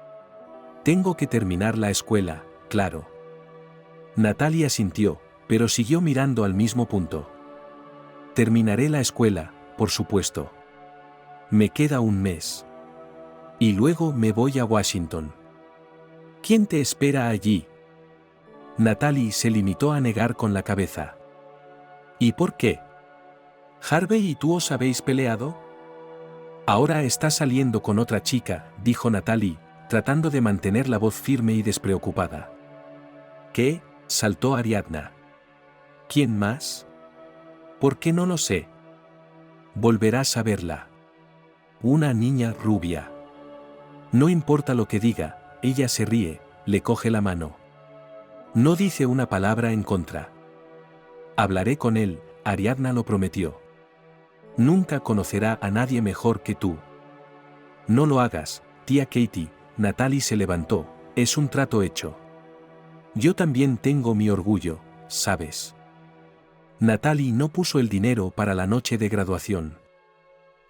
Tengo que terminar la escuela, claro. Natalie asintió, pero siguió mirando al mismo punto. Terminaré la escuela, por supuesto. Me queda un mes. Y luego me voy a Washington. ¿Quién te espera allí? Natalie se limitó a negar con la cabeza. ¿Y por qué? ¿Harvey y tú os habéis peleado? Ahora está saliendo con otra chica, dijo Natalie, tratando de mantener la voz firme y despreocupada. ¿Qué? Saltó Ariadna. ¿Quién más? ¿Por qué no lo sé? Volverás a verla. una niña rubia. No importa lo que diga, ella se ríe, le coge la mano. No dice una palabra en contra. Hablaré con él, Ariadna lo prometió. Nunca conocerá a nadie mejor que tú. No lo hagas, tía Katie. Natalie se levantó, es un trato hecho. Yo también tengo mi orgullo, ¿sabes? Natalie no puso el dinero para la noche de graduación.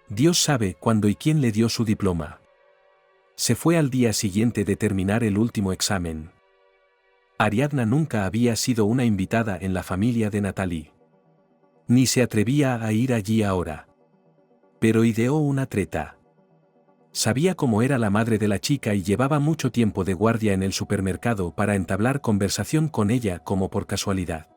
Dios sabe cuándo y quién le dio su diploma. Se fue al día siguiente de terminar el último examen. Ariadna nunca había sido una invitada en la familia de Natalie. Ni se atrevía a ir allí ahora. Pero ideó una treta. Sabía cómo era la madre de la chica y llevaba mucho tiempo de guardia en el supermercado para entablar conversación con ella como por casualidad.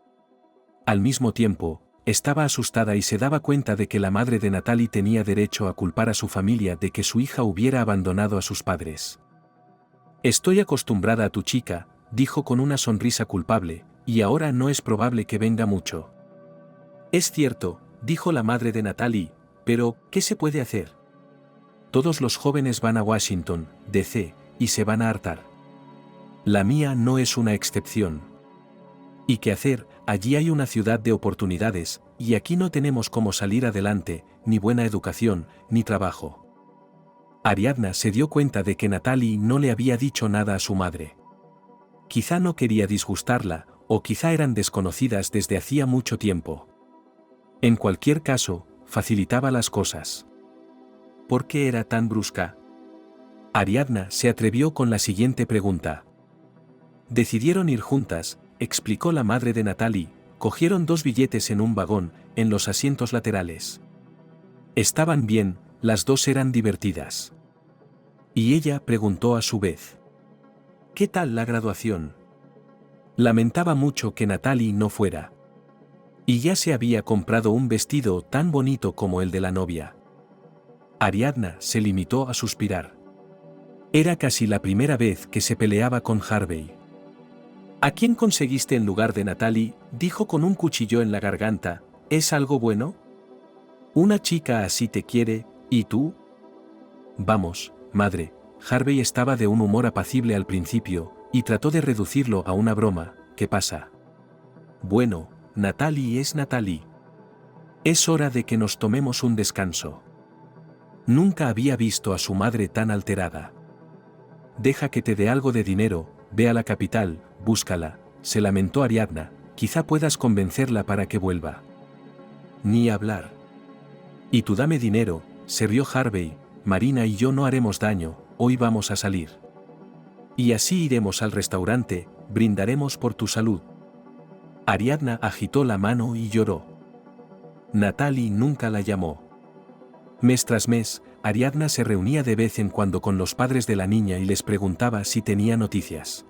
Al mismo tiempo, estaba asustada y se daba cuenta de que la madre de Natalie tenía derecho a culpar a su familia de que su hija hubiera abandonado a sus padres. Estoy acostumbrada a tu chica, dijo con una sonrisa culpable, y ahora no es probable que venga mucho. Es cierto, dijo la madre de Natalie, pero ¿qué se puede hacer? Todos los jóvenes van a Washington, D.C., y se van a hartar. La mía no es una excepción. ¿Y qué hacer? Allí hay una ciudad de oportunidades, y aquí no tenemos cómo salir adelante, ni buena educación, ni trabajo. Ariadna se dio cuenta de que Natalie no le había dicho nada a su madre. Quizá no quería disgustarla, o quizá eran desconocidas desde hacía mucho tiempo. En cualquier caso, facilitaba las cosas. ¿Por qué era tan brusca? Ariadna se atrevió con la siguiente pregunta. Decidieron ir juntas, explicó la madre de Natalie, cogieron 2 billetes en un vagón, en los asientos laterales. Estaban bien, las dos eran divertidas. Y ella preguntó a su vez. ¿Qué tal la graduación? Lamentaba mucho que Natalie no fuera. Y ya se había comprado un vestido tan bonito como el de la novia. Ariadna se limitó a suspirar. Era casi la primera vez que se peleaba con Harvey. ¿A quién conseguiste en lugar de Natalie?, dijo con un cuchillo en la garganta. ¿Es algo bueno? Una chica así te quiere, ¿y tú? Vamos, madre. Harvey estaba de un humor apacible al principio, y trató de reducirlo a una broma. ¿Qué pasa? Bueno, Natalie es Natalie. Es hora de que nos tomemos un descanso. Nunca había visto a su madre tan alterada. Deja que te dé algo de dinero, ve a la capital, búscala, se lamentó Ariadna, quizá puedas convencerla para que vuelva. Ni hablar. Y tú dame dinero, se rió Harvey, Marina y yo no haremos daño, hoy vamos a salir. Y así iremos al restaurante, brindaremos por tu salud. Ariadna agitó la mano y lloró. Natalie nunca la llamó. Mes tras mes, Ariadna se reunía de vez en cuando con los padres de la niña y les preguntaba si tenía noticias.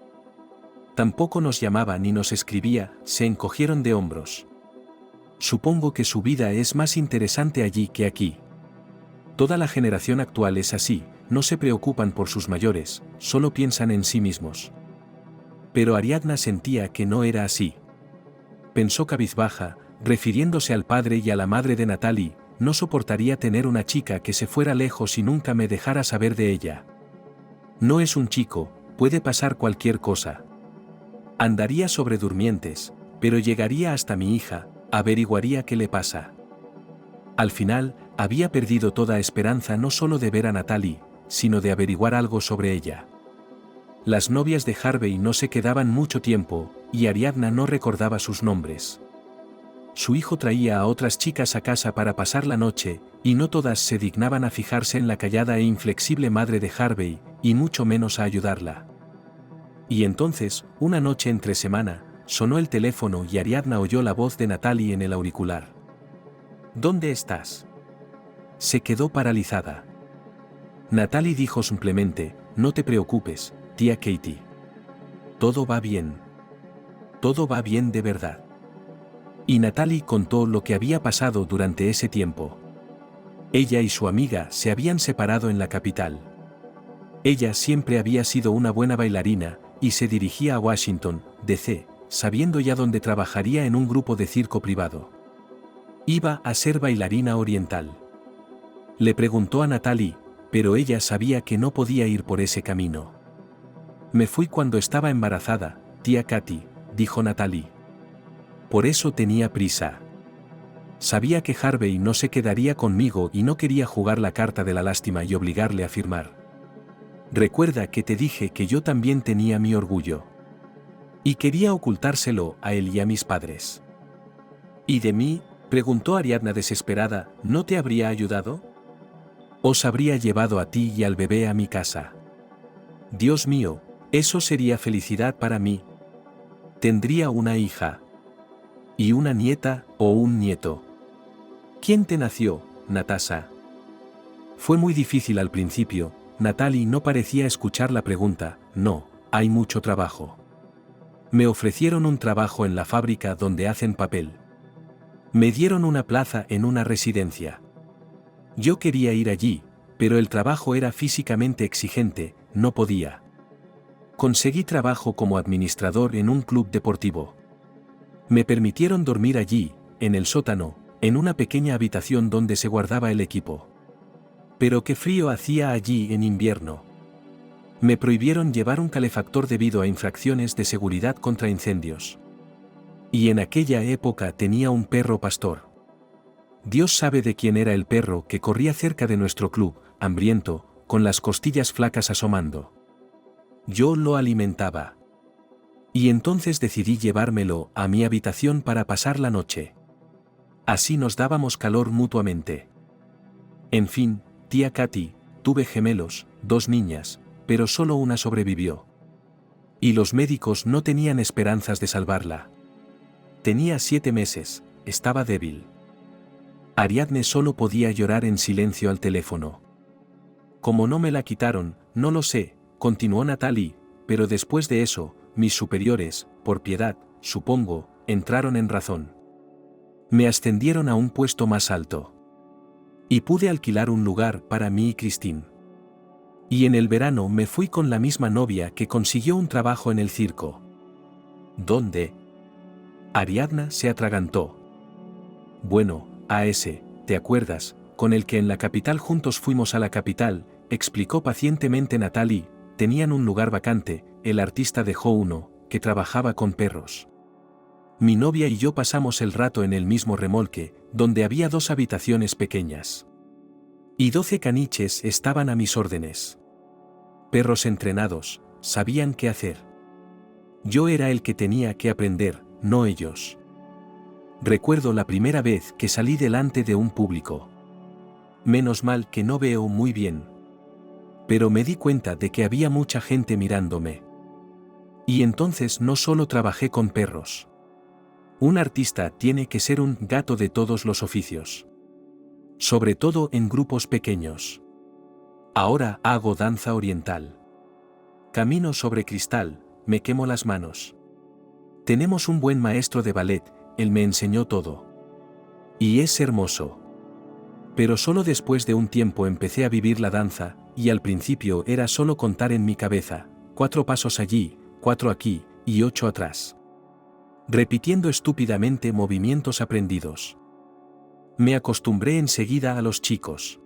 Tampoco nos llamaba ni nos escribía, se encogieron de hombros. Supongo que su vida es más interesante allí que aquí. Toda la generación actual es así, no se preocupan por sus mayores, solo piensan en sí mismos. Pero Ariadna sentía que no era así. Pensó cabizbaja, refiriéndose al padre y a la madre de Natalie. No soportaría tener una chica que se fuera lejos y nunca me dejara saber de ella. No es un chico, puede pasar cualquier cosa. Andaría sobre durmientes, pero llegaría hasta mi hija, averiguaría qué le pasa. Al final, había perdido toda esperanza no solo de ver a Natalie, sino de averiguar algo sobre ella. Las novias de Harvey no se quedaban mucho tiempo, y Ariadna no recordaba sus nombres. Su hijo traía a otras chicas a casa para pasar la noche, y no todas se dignaban a fijarse en la callada e inflexible madre de Harvey, y mucho menos a ayudarla. Y entonces, una noche entre semana, sonó el teléfono y Ariadna oyó la voz de Natalie en el auricular. ¿Dónde estás? Se quedó paralizada. Natalie dijo simplemente, no te preocupes, tía Katie. Todo va bien. Todo va bien de verdad. Y Natalie contó lo que había pasado durante ese tiempo. Ella y su amiga se habían separado en la capital. Ella siempre había sido una buena bailarina, y se dirigía a Washington, D.C., sabiendo ya dónde trabajaría en un grupo de circo privado. Iba a ser bailarina oriental. Le preguntó a Natalie, pero ella sabía que no podía ir por ese camino. Me fui cuando estaba embarazada, tía Katy, dijo Natalie. Por eso tenía prisa. Sabía que Harvey no se quedaría conmigo y no quería jugar la carta de la lástima y obligarle a firmar. Recuerda que te dije que yo también tenía mi orgullo. Y quería ocultárselo a él y a mis padres. ¿Y de mí? Preguntó Ariadna desesperada, ¿no te habría ayudado? Os habría llevado a ti y al bebé a mi casa. Dios mío, eso sería felicidad para mí. Tendría una hija. ¿Y una nieta o un nieto? ¿Quién te nació, Natasha? Fue muy difícil al principio. Natalie no parecía escuchar la pregunta. No, hay mucho trabajo. Me ofrecieron un trabajo en la fábrica donde hacen papel. Me dieron una plaza en una residencia. Yo quería ir allí, pero el trabajo era físicamente exigente, no podía. Conseguí trabajo como administrador en un club deportivo. Me permitieron dormir allí, en el sótano, en una pequeña habitación donde se guardaba el equipo. Pero qué frío hacía allí en invierno. Me prohibieron llevar un calefactor debido a infracciones de seguridad contra incendios. Y en aquella época tenía un perro pastor. Dios sabe de quién era el perro que corría cerca de nuestro club, hambriento, con las costillas flacas asomando. Yo lo alimentaba. Y entonces decidí llevármelo a mi habitación para pasar la noche. Así nos dábamos calor mutuamente. En fin, tía Katy, tuve gemelos, 2 niñas, pero solo una sobrevivió. Y los médicos no tenían esperanzas de salvarla. Tenía 7 meses, estaba débil. Ariadne solo podía llorar en silencio al teléfono. Como no me la quitaron, no lo sé, continuó Natalie, pero después de eso, mis superiores, por piedad, supongo, entraron en razón. Me ascendieron a un puesto más alto. Y pude alquilar un lugar para mí y Christine. Y en el verano me fui con la misma novia que consiguió un trabajo en el circo. ¿Dónde? Ariadna se atragantó. Bueno, a ese, ¿te acuerdas? Con el que en la capital juntos fuimos a la capital, explicó pacientemente Natalie, tenían un lugar vacante, el artista dejó uno, que trabajaba con perros. Mi novia y yo pasamos el rato en el mismo remolque, donde había 2 habitaciones pequeñas. Y 12 caniches estaban a mis órdenes. Perros entrenados, sabían qué hacer. Yo era el que tenía que aprender, no ellos. Recuerdo la primera vez que salí delante de un público. Menos mal que no veo muy bien. Pero me di cuenta de que había mucha gente mirándome. Y entonces no solo trabajé con perros. Un artista tiene que ser un gato de todos los oficios. Sobre todo en grupos pequeños. Ahora hago danza oriental. Camino sobre cristal, me quemo las manos. Tenemos un buen maestro de ballet, él me enseñó todo. Y es hermoso. Pero solo después de un tiempo empecé a vivir la danza, y al principio era solo contar en mi cabeza, 4 pasos allí, 4 aquí, y 8 atrás. Repitiendo estúpidamente movimientos aprendidos. Me acostumbré enseguida a los chicos.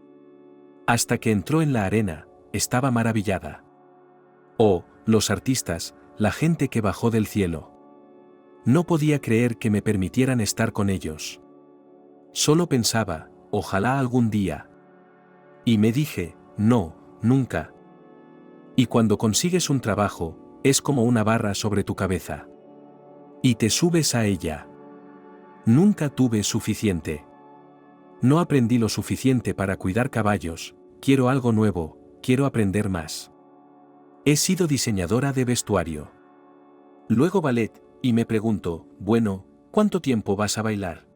Hasta que entró en la arena, estaba maravillada. Oh, los artistas, la gente que bajó del cielo. No podía creer que me permitieran estar con ellos. Solo pensaba, ojalá algún día. Y me dije, no, nunca. Y cuando consigues un trabajo, es como una barra sobre tu cabeza. Y te subes a ella. Nunca tuve suficiente. No aprendí lo suficiente para cuidar caballos, quiero algo nuevo, quiero aprender más. He sido diseñadora de vestuario. Luego ballet, y me pregunto, bueno, ¿cuánto tiempo vas a bailar?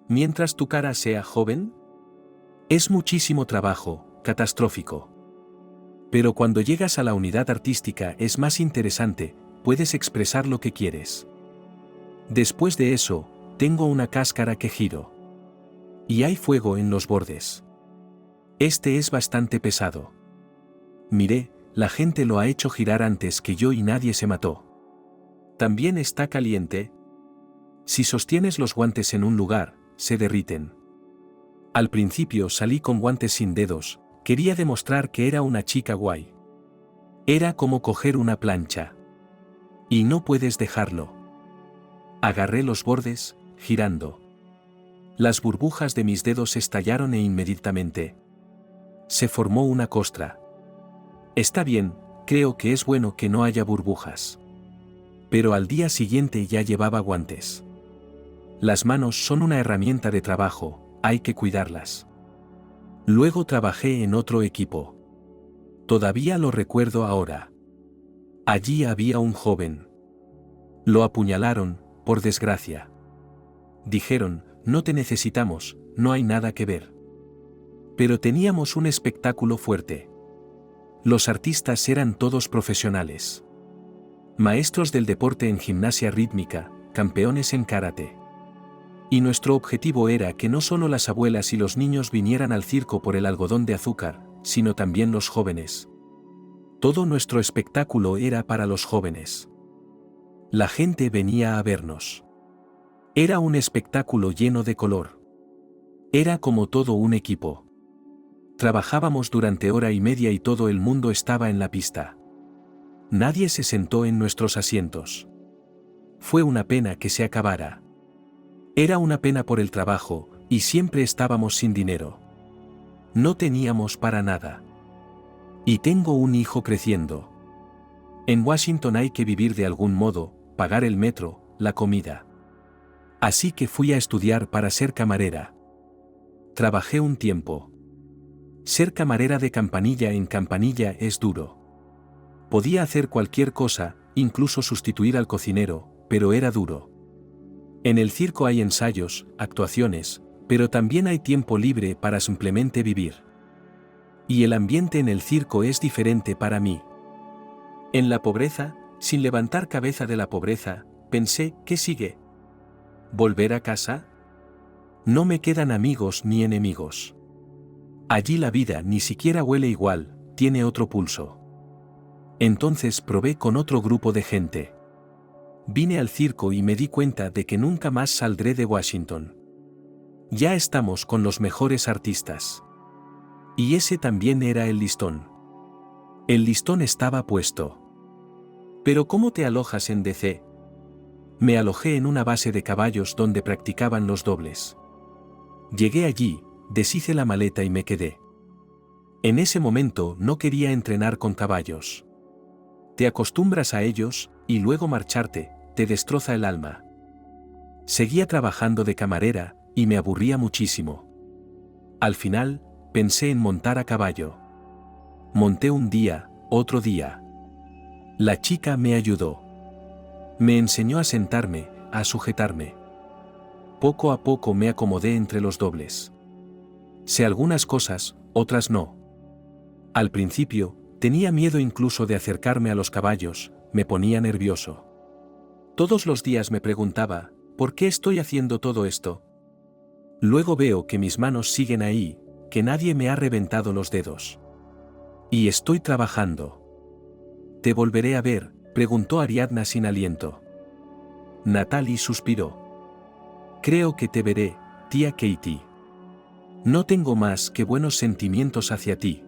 ¿Mientras tu cara sea joven? Es muchísimo trabajo, catastrófico. Pero cuando llegas a la unidad artística es más interesante, puedes expresar lo que quieres. Después de eso, tengo una cáscara que giro. Y hay fuego en los bordes. Este es bastante pesado. Miré, la gente lo ha hecho girar antes que yo y nadie se mató. ¿También está caliente? Si sostienes los guantes en un lugar, se derriten. Al principio salí con guantes sin dedos, quería demostrar que era una chica guay. Era como coger una plancha. Y no puedes dejarlo. Agarré los bordes, girando. Las burbujas de mis dedos estallaron e inmediatamente se formó una costra. Está bien, creo que es bueno que no haya burbujas. Pero al día siguiente ya llevaba guantes. Las manos son una herramienta de trabajo, hay que cuidarlas. Luego trabajé en otro equipo. Todavía lo recuerdo ahora. Allí había un joven. Lo apuñalaron, por desgracia. Dijeron, no te necesitamos, no hay nada que ver. Pero teníamos un espectáculo fuerte. Los artistas eran todos profesionales. Maestros del deporte en gimnasia rítmica, campeones en karate. Y nuestro objetivo era que no solo las abuelas y los niños vinieran al circo por el algodón de azúcar, sino también los jóvenes. Todo nuestro espectáculo era para los jóvenes. La gente venía a vernos. Era un espectáculo lleno de color. Era como todo un equipo. Trabajábamos durante hora y media y todo el mundo estaba en la pista. Nadie se sentó en nuestros asientos. Fue una pena que se acabara. Era una pena por el trabajo, y siempre estábamos sin dinero. No teníamos para nada. Y tengo un hijo creciendo. En Washington hay que vivir de algún modo, pagar el metro, la comida. Así que fui a estudiar para ser camarera. Trabajé un tiempo. Ser camarera de campanilla en campanilla es duro. Podía hacer cualquier cosa, incluso sustituir al cocinero, pero era duro. En el circo hay ensayos, actuaciones, pero también hay tiempo libre para simplemente vivir. Y el ambiente en el circo es diferente para mí. En la pobreza, sin levantar cabeza de la pobreza, pensé, ¿qué sigue? ¿Volver a casa? No me quedan amigos ni enemigos. Allí la vida ni siquiera huele igual, tiene otro pulso. Entonces probé con otro grupo de gente. Vine al circo y me di cuenta de que nunca más saldré de Washington. Ya estamos con los mejores artistas. Y ese también era el listón. El listón estaba puesto. ¿Pero cómo te alojas en DC? Me alojé en una base de caballos donde practicaban los dobles. Llegué allí, deshice la maleta y me quedé. En ese momento no quería entrenar con caballos. Te acostumbras a ellos, y luego marcharte, te destroza el alma. Seguía trabajando de camarera, y me aburría muchísimo. Al final, pensé en montar a caballo. Monté un día, otro día. La chica me ayudó. Me enseñó a sentarme, a sujetarme. Poco a poco me acomodé entre los dobles. Sé algunas cosas, otras no. Al principio, tenía miedo incluso de acercarme a los caballos, me ponía nervioso. Todos los días me preguntaba, ¿por qué estoy haciendo todo esto? Luego veo que mis manos siguen ahí, que nadie me ha reventado los dedos. Y estoy trabajando. ¿Te volveré a ver?, preguntó Ariadna sin aliento. Natalie suspiró. Creo que te veré, tía Katie. No tengo más que buenos sentimientos hacia ti.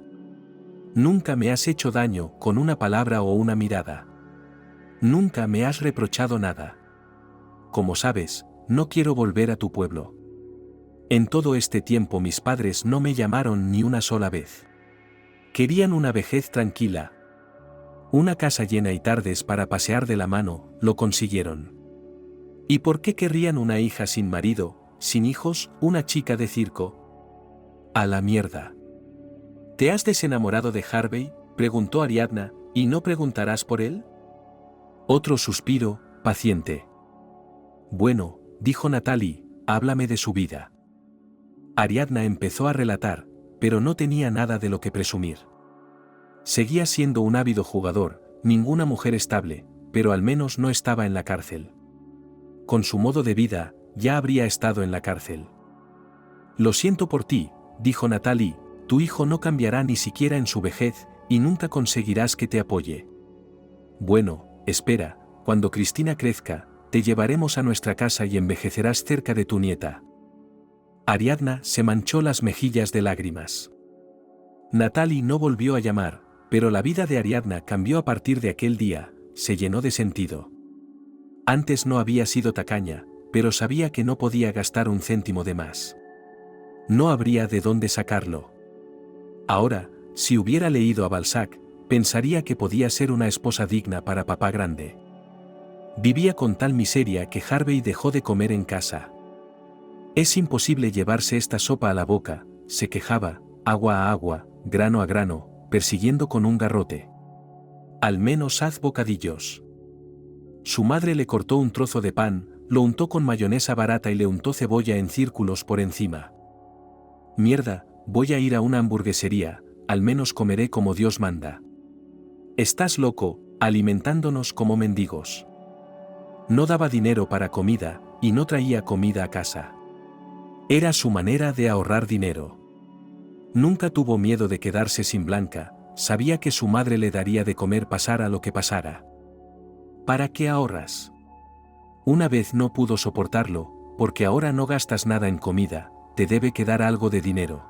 Nunca me has hecho daño con una palabra o una mirada. Nunca me has reprochado nada. Como sabes, no quiero volver a tu pueblo. En todo este tiempo mis padres no me llamaron ni una sola vez. Querían una vejez tranquila. Una casa llena y tardes para pasear de la mano, lo consiguieron. ¿Y por qué querrían una hija sin marido, sin hijos, una chica de circo? A la mierda. ¿Te has desenamorado de Harvey?, preguntó Ariadna, ¿y no preguntarás por él? Otro suspiro, paciente. Bueno, dijo Natalie, háblame de su vida. Ariadna empezó a relatar, pero no tenía nada de lo que presumir. Seguía siendo un ávido jugador, ninguna mujer estable, pero al menos no estaba en la cárcel. Con su modo de vida, ya habría estado en la cárcel. Lo siento por ti, dijo Natalie, tu hijo no cambiará ni siquiera en su vejez, y nunca conseguirás que te apoye. Bueno, espera, cuando Cristina crezca, te llevaremos a nuestra casa y envejecerás cerca de tu nieta. Ariadna se manchó las mejillas de lágrimas. Natalie no volvió a llamar, pero la vida de Ariadna cambió a partir de aquel día, se llenó de sentido. Antes no había sido tacaña, pero sabía que no podía gastar un céntimo de más. No habría de dónde sacarlo. Ahora, si hubiera leído a Balzac, pensaría que podía ser una esposa digna para papá grande. Vivía con tal miseria que Harvey dejó de comer en casa. Es imposible llevarse esta sopa a la boca, se quejaba, agua a agua, grano a grano, persiguiendo con un garrote. Al menos haz bocadillos. Su madre le cortó un trozo de pan, lo untó con mayonesa barata y le untó cebolla en círculos por encima. Mierda, voy a ir a una hamburguesería, al menos comeré como Dios manda. Estás loco, alimentándonos como mendigos. No daba dinero para comida, y no traía comida a casa. Era su manera de ahorrar dinero. Nunca tuvo miedo de quedarse sin Blanca, sabía que su madre le daría de comer pasara lo que pasara. ¿Para qué ahorras? Una vez no pudo soportarlo, porque ahora no gastas nada en comida, te debe quedar algo de dinero.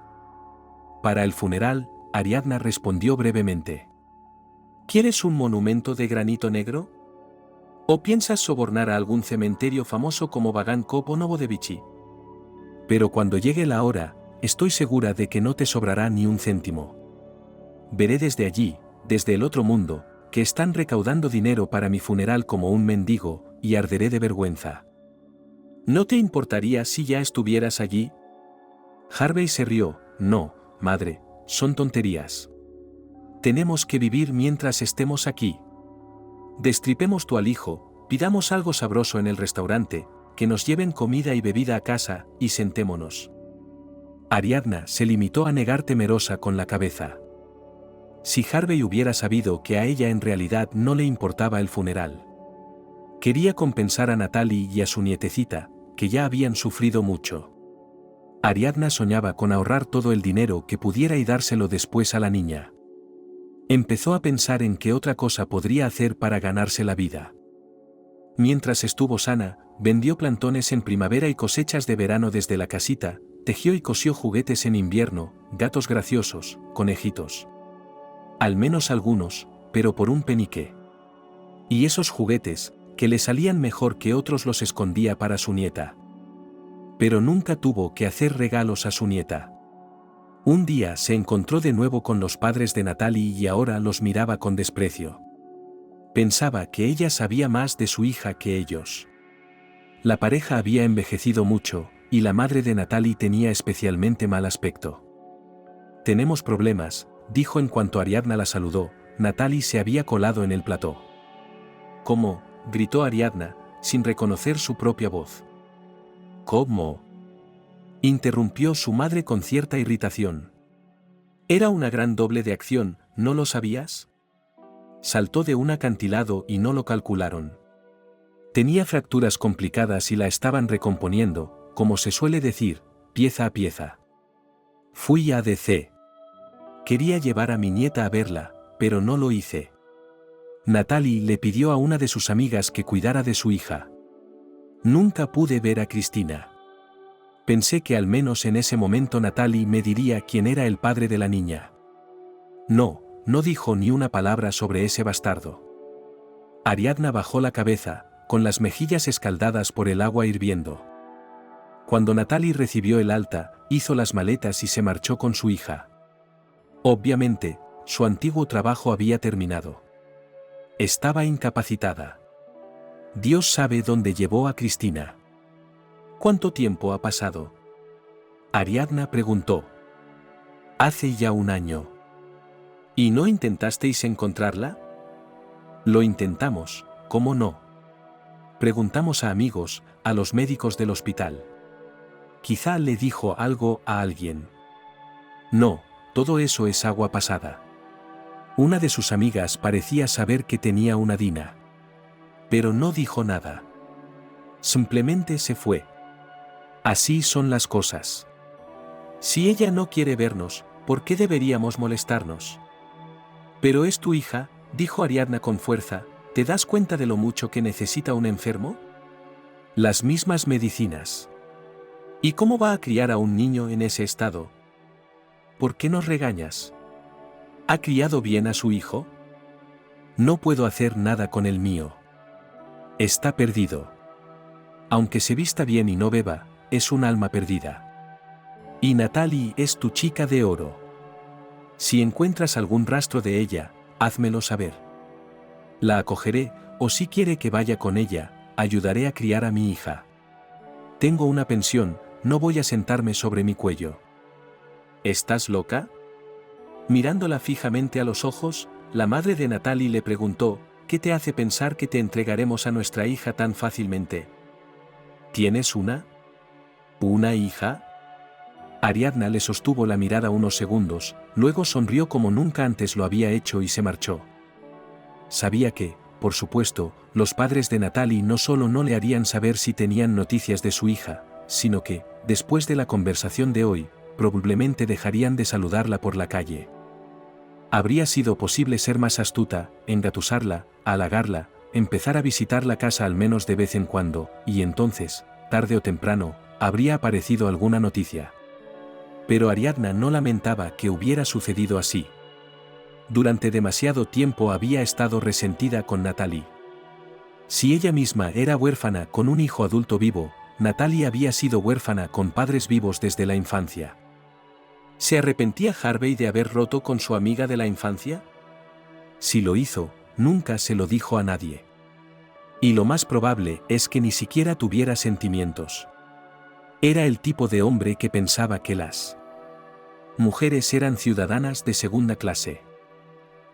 Para el funeral, Ariadna respondió brevemente. ¿Quieres un monumento de granito negro? ¿O piensas sobornar a algún cementerio famoso como Vagan Cop o Novodevichy? Pero cuando llegue la hora, estoy segura de que no te sobrará ni un céntimo. Veré desde allí, desde el otro mundo, que están recaudando dinero para mi funeral como un mendigo, y arderé de vergüenza. ¿No te importaría si ya estuvieras allí? Harvey se rió. No, madre, son tonterías. Tenemos que vivir mientras estemos aquí. Destripemos tu alijo, pidamos algo sabroso en el restaurante, que nos lleven comida y bebida a casa, y sentémonos. Ariadna se limitó a negar temerosa con la cabeza. Si Harvey hubiera sabido que a ella en realidad no le importaba el funeral. Quería compensar a Natalie y a su nietecita, que ya habían sufrido mucho. Ariadna soñaba con ahorrar todo el dinero que pudiera y dárselo después a la niña. Empezó a pensar en qué otra cosa podría hacer para ganarse la vida. Mientras estuvo sana, vendió plantones en primavera y cosechas de verano desde la casita, tejió y cosió juguetes en invierno, gatos graciosos, conejitos. Al menos algunos, pero por un penique. Y esos juguetes, que le salían mejor que otros, los escondía para su nieta. Pero nunca tuvo que hacer regalos a su nieta. Un día se encontró de nuevo con los padres de Natalie y ahora los miraba con desprecio. Pensaba que ella sabía más de su hija que ellos. La pareja había envejecido mucho, y la madre de Natalie tenía especialmente mal aspecto. Tenemos problemas, dijo en cuanto Ariadna la saludó. Natalie se había colado en el plató. ¿Cómo?, gritó Ariadna, sin reconocer su propia voz. ¿Cómo?, interrumpió su madre con cierta irritación. Era una gran doble de acción, ¿no lo sabías? Saltó de un acantilado y no lo calcularon. Tenía fracturas complicadas y la estaban recomponiendo, como se suele decir, pieza a pieza. Fui a DC. Quería llevar a mi nieta a verla, pero no lo hice. Natalie le pidió a una de sus amigas que cuidara de su hija. Nunca pude ver a Cristina. Pensé que al menos en ese momento Natalie me diría quién era el padre de la niña. No dijo ni una palabra sobre ese bastardo. Ariadna bajó la cabeza, con las mejillas escaldadas por el agua hirviendo. Cuando Natalie recibió el alta, hizo las maletas y se marchó con su hija. Obviamente, su antiguo trabajo había terminado. Estaba incapacitada. Dios sabe dónde llevó a Cristina. ¿Cuánto tiempo ha pasado? Ariadna preguntó. Hace ya 1 año. ¿Y no intentasteis encontrarla? Lo intentamos, ¿cómo no? Preguntamos a amigos, a los médicos del hospital. Quizá le dijo algo a alguien. No, todo eso es agua pasada. Una de sus amigas parecía saber que tenía una Dina. Pero no dijo nada. Simplemente se fue. Así son las cosas. Si ella no quiere vernos, ¿por qué deberíamos molestarnos? Pero es tu hija, dijo Ariadna con fuerza. ¿Te das cuenta de lo mucho que necesita un enfermo? Las mismas medicinas. ¿Y cómo va a criar a un niño en ese estado? ¿Por qué nos regañas? ¿Ha criado bien a su hijo? No puedo hacer nada con el mío. Está perdido. Aunque se vista bien y no beba, es un alma perdida. Y Natalie es tu chica de oro. Si encuentras algún rastro de ella, házmelo saber. La acogeré, o si quiere que vaya con ella, ayudaré a criar a mi hija. Tengo una pensión, no voy a sentarme sobre mi cuello. ¿Estás loca? Mirándola fijamente a los ojos, la madre de Natalie le preguntó, ¿qué te hace pensar que te entregaremos a nuestra hija tan fácilmente? ¿Tienes una? ¿Una hija? Ariadna le sostuvo la mirada unos segundos, luego sonrió como nunca antes lo había hecho y se marchó. Sabía que, por supuesto, los padres de Natalie no solo no le harían saber si tenían noticias de su hija, sino que, después de la conversación de hoy, probablemente dejarían de saludarla por la calle. Habría sido posible ser más astuta, engatusarla, halagarla, empezar a visitar la casa al menos de vez en cuando, y entonces, tarde o temprano, habría aparecido alguna noticia. Pero Ariadna no lamentaba que hubiera sucedido así. Durante demasiado tiempo había estado resentida con Natalie. Si ella misma era huérfana con un hijo adulto vivo, Natalie había sido huérfana con padres vivos desde la infancia. ¿Se arrepentía Harvey de haber roto con su amiga de la infancia? Si lo hizo, nunca se lo dijo a nadie. Y lo más probable es que ni siquiera tuviera sentimientos. Era el tipo de hombre que pensaba que las mujeres eran ciudadanas de segunda clase.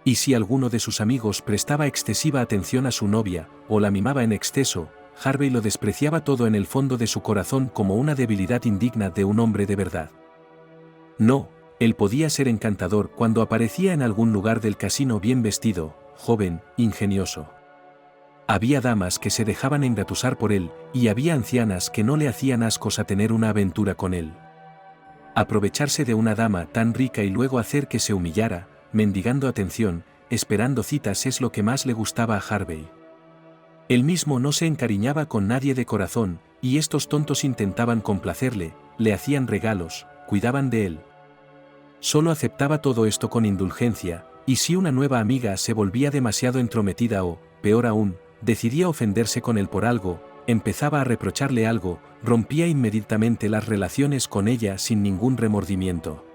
Y si alguno de sus amigos prestaba excesiva atención a su novia, o la mimaba en exceso, Harvey lo despreciaba todo en el fondo de su corazón como una debilidad indigna de un hombre de verdad. No, él podía ser encantador cuando aparecía en algún lugar del casino bien vestido, joven, ingenioso. Había damas que se dejaban engatusar por él, y había ancianas que no le hacían ascos a tener una aventura con él. Aprovecharse de una dama tan rica y luego hacer que se humillara, mendigando atención, esperando citas es lo que más le gustaba a Harvey. Él mismo no se encariñaba con nadie de corazón, y estos tontos intentaban complacerle, le hacían regalos, cuidaban de él. Solo aceptaba todo esto con indulgencia, y si una nueva amiga se volvía demasiado entrometida o, peor aún, decidía ofenderse con él por algo, empezaba a reprocharle algo, rompía inmediatamente las relaciones con ella sin ningún remordimiento.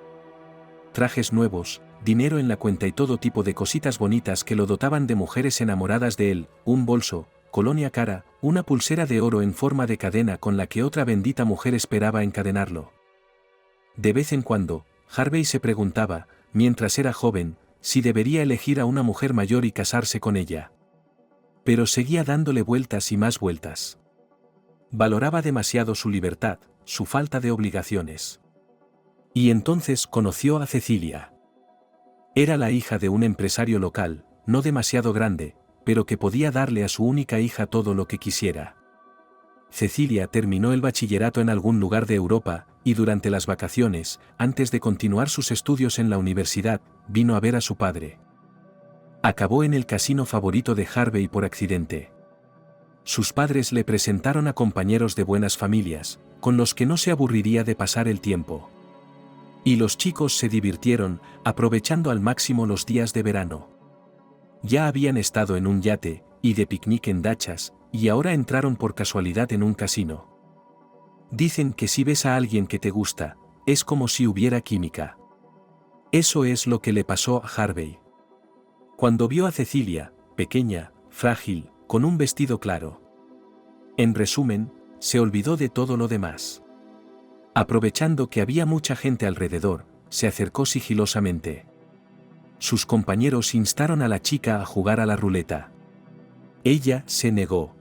Trajes nuevos, dinero en la cuenta y todo tipo de cositas bonitas que lo dotaban de mujeres enamoradas de él, un bolso, colonia cara, una pulsera de oro en forma de cadena con la que otra bendita mujer esperaba encadenarlo. De vez en cuando, Harvey se preguntaba, mientras era joven, si debería elegir a una mujer mayor y casarse con ella. Pero seguía dándole vueltas y más vueltas. Valoraba demasiado su libertad, su falta de obligaciones. Y entonces conoció a Cecilia. Era la hija de un empresario local, no demasiado grande, pero que podía darle a su única hija todo lo que quisiera. Cecilia terminó el bachillerato en algún lugar de Europa, y durante las vacaciones, antes de continuar sus estudios en la universidad, vino a ver a su padre. Acabó en el casino favorito de Harvey por accidente. Sus padres le presentaron a compañeros de buenas familias, con los que no se aburriría de pasar el tiempo. Y los chicos se divirtieron, aprovechando al máximo los días de verano. Ya habían estado en un yate, y de picnic en dachas, y ahora entraron por casualidad en un casino. Dicen que si ves a alguien que te gusta, es como si hubiera química. Eso es lo que le pasó a Harvey. Cuando vio a Cecilia, pequeña, frágil, con un vestido claro. En resumen, se olvidó de todo lo demás. Aprovechando que había mucha gente alrededor, se acercó sigilosamente. Sus compañeros instaron a la chica a jugar a la ruleta. Ella se negó.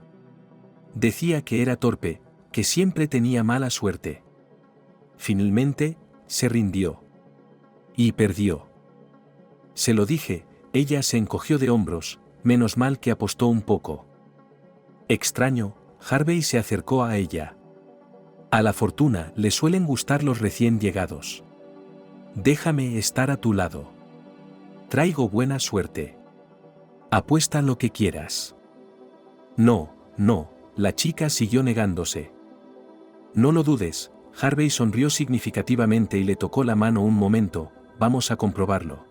Decía que era torpe, que siempre tenía mala suerte. Finalmente, se rindió. Y perdió. Se lo dije, ella se encogió de hombros, menos mal que apostó un poco. Extraño, Harvey se acercó a ella. A la fortuna le suelen gustar los recién llegados. Déjame estar a tu lado. Traigo buena suerte. Apuesta lo que quieras. No, no, la chica siguió negándose. No lo dudes, Harvey sonrió significativamente y le tocó la mano un momento. Vamos a comprobarlo.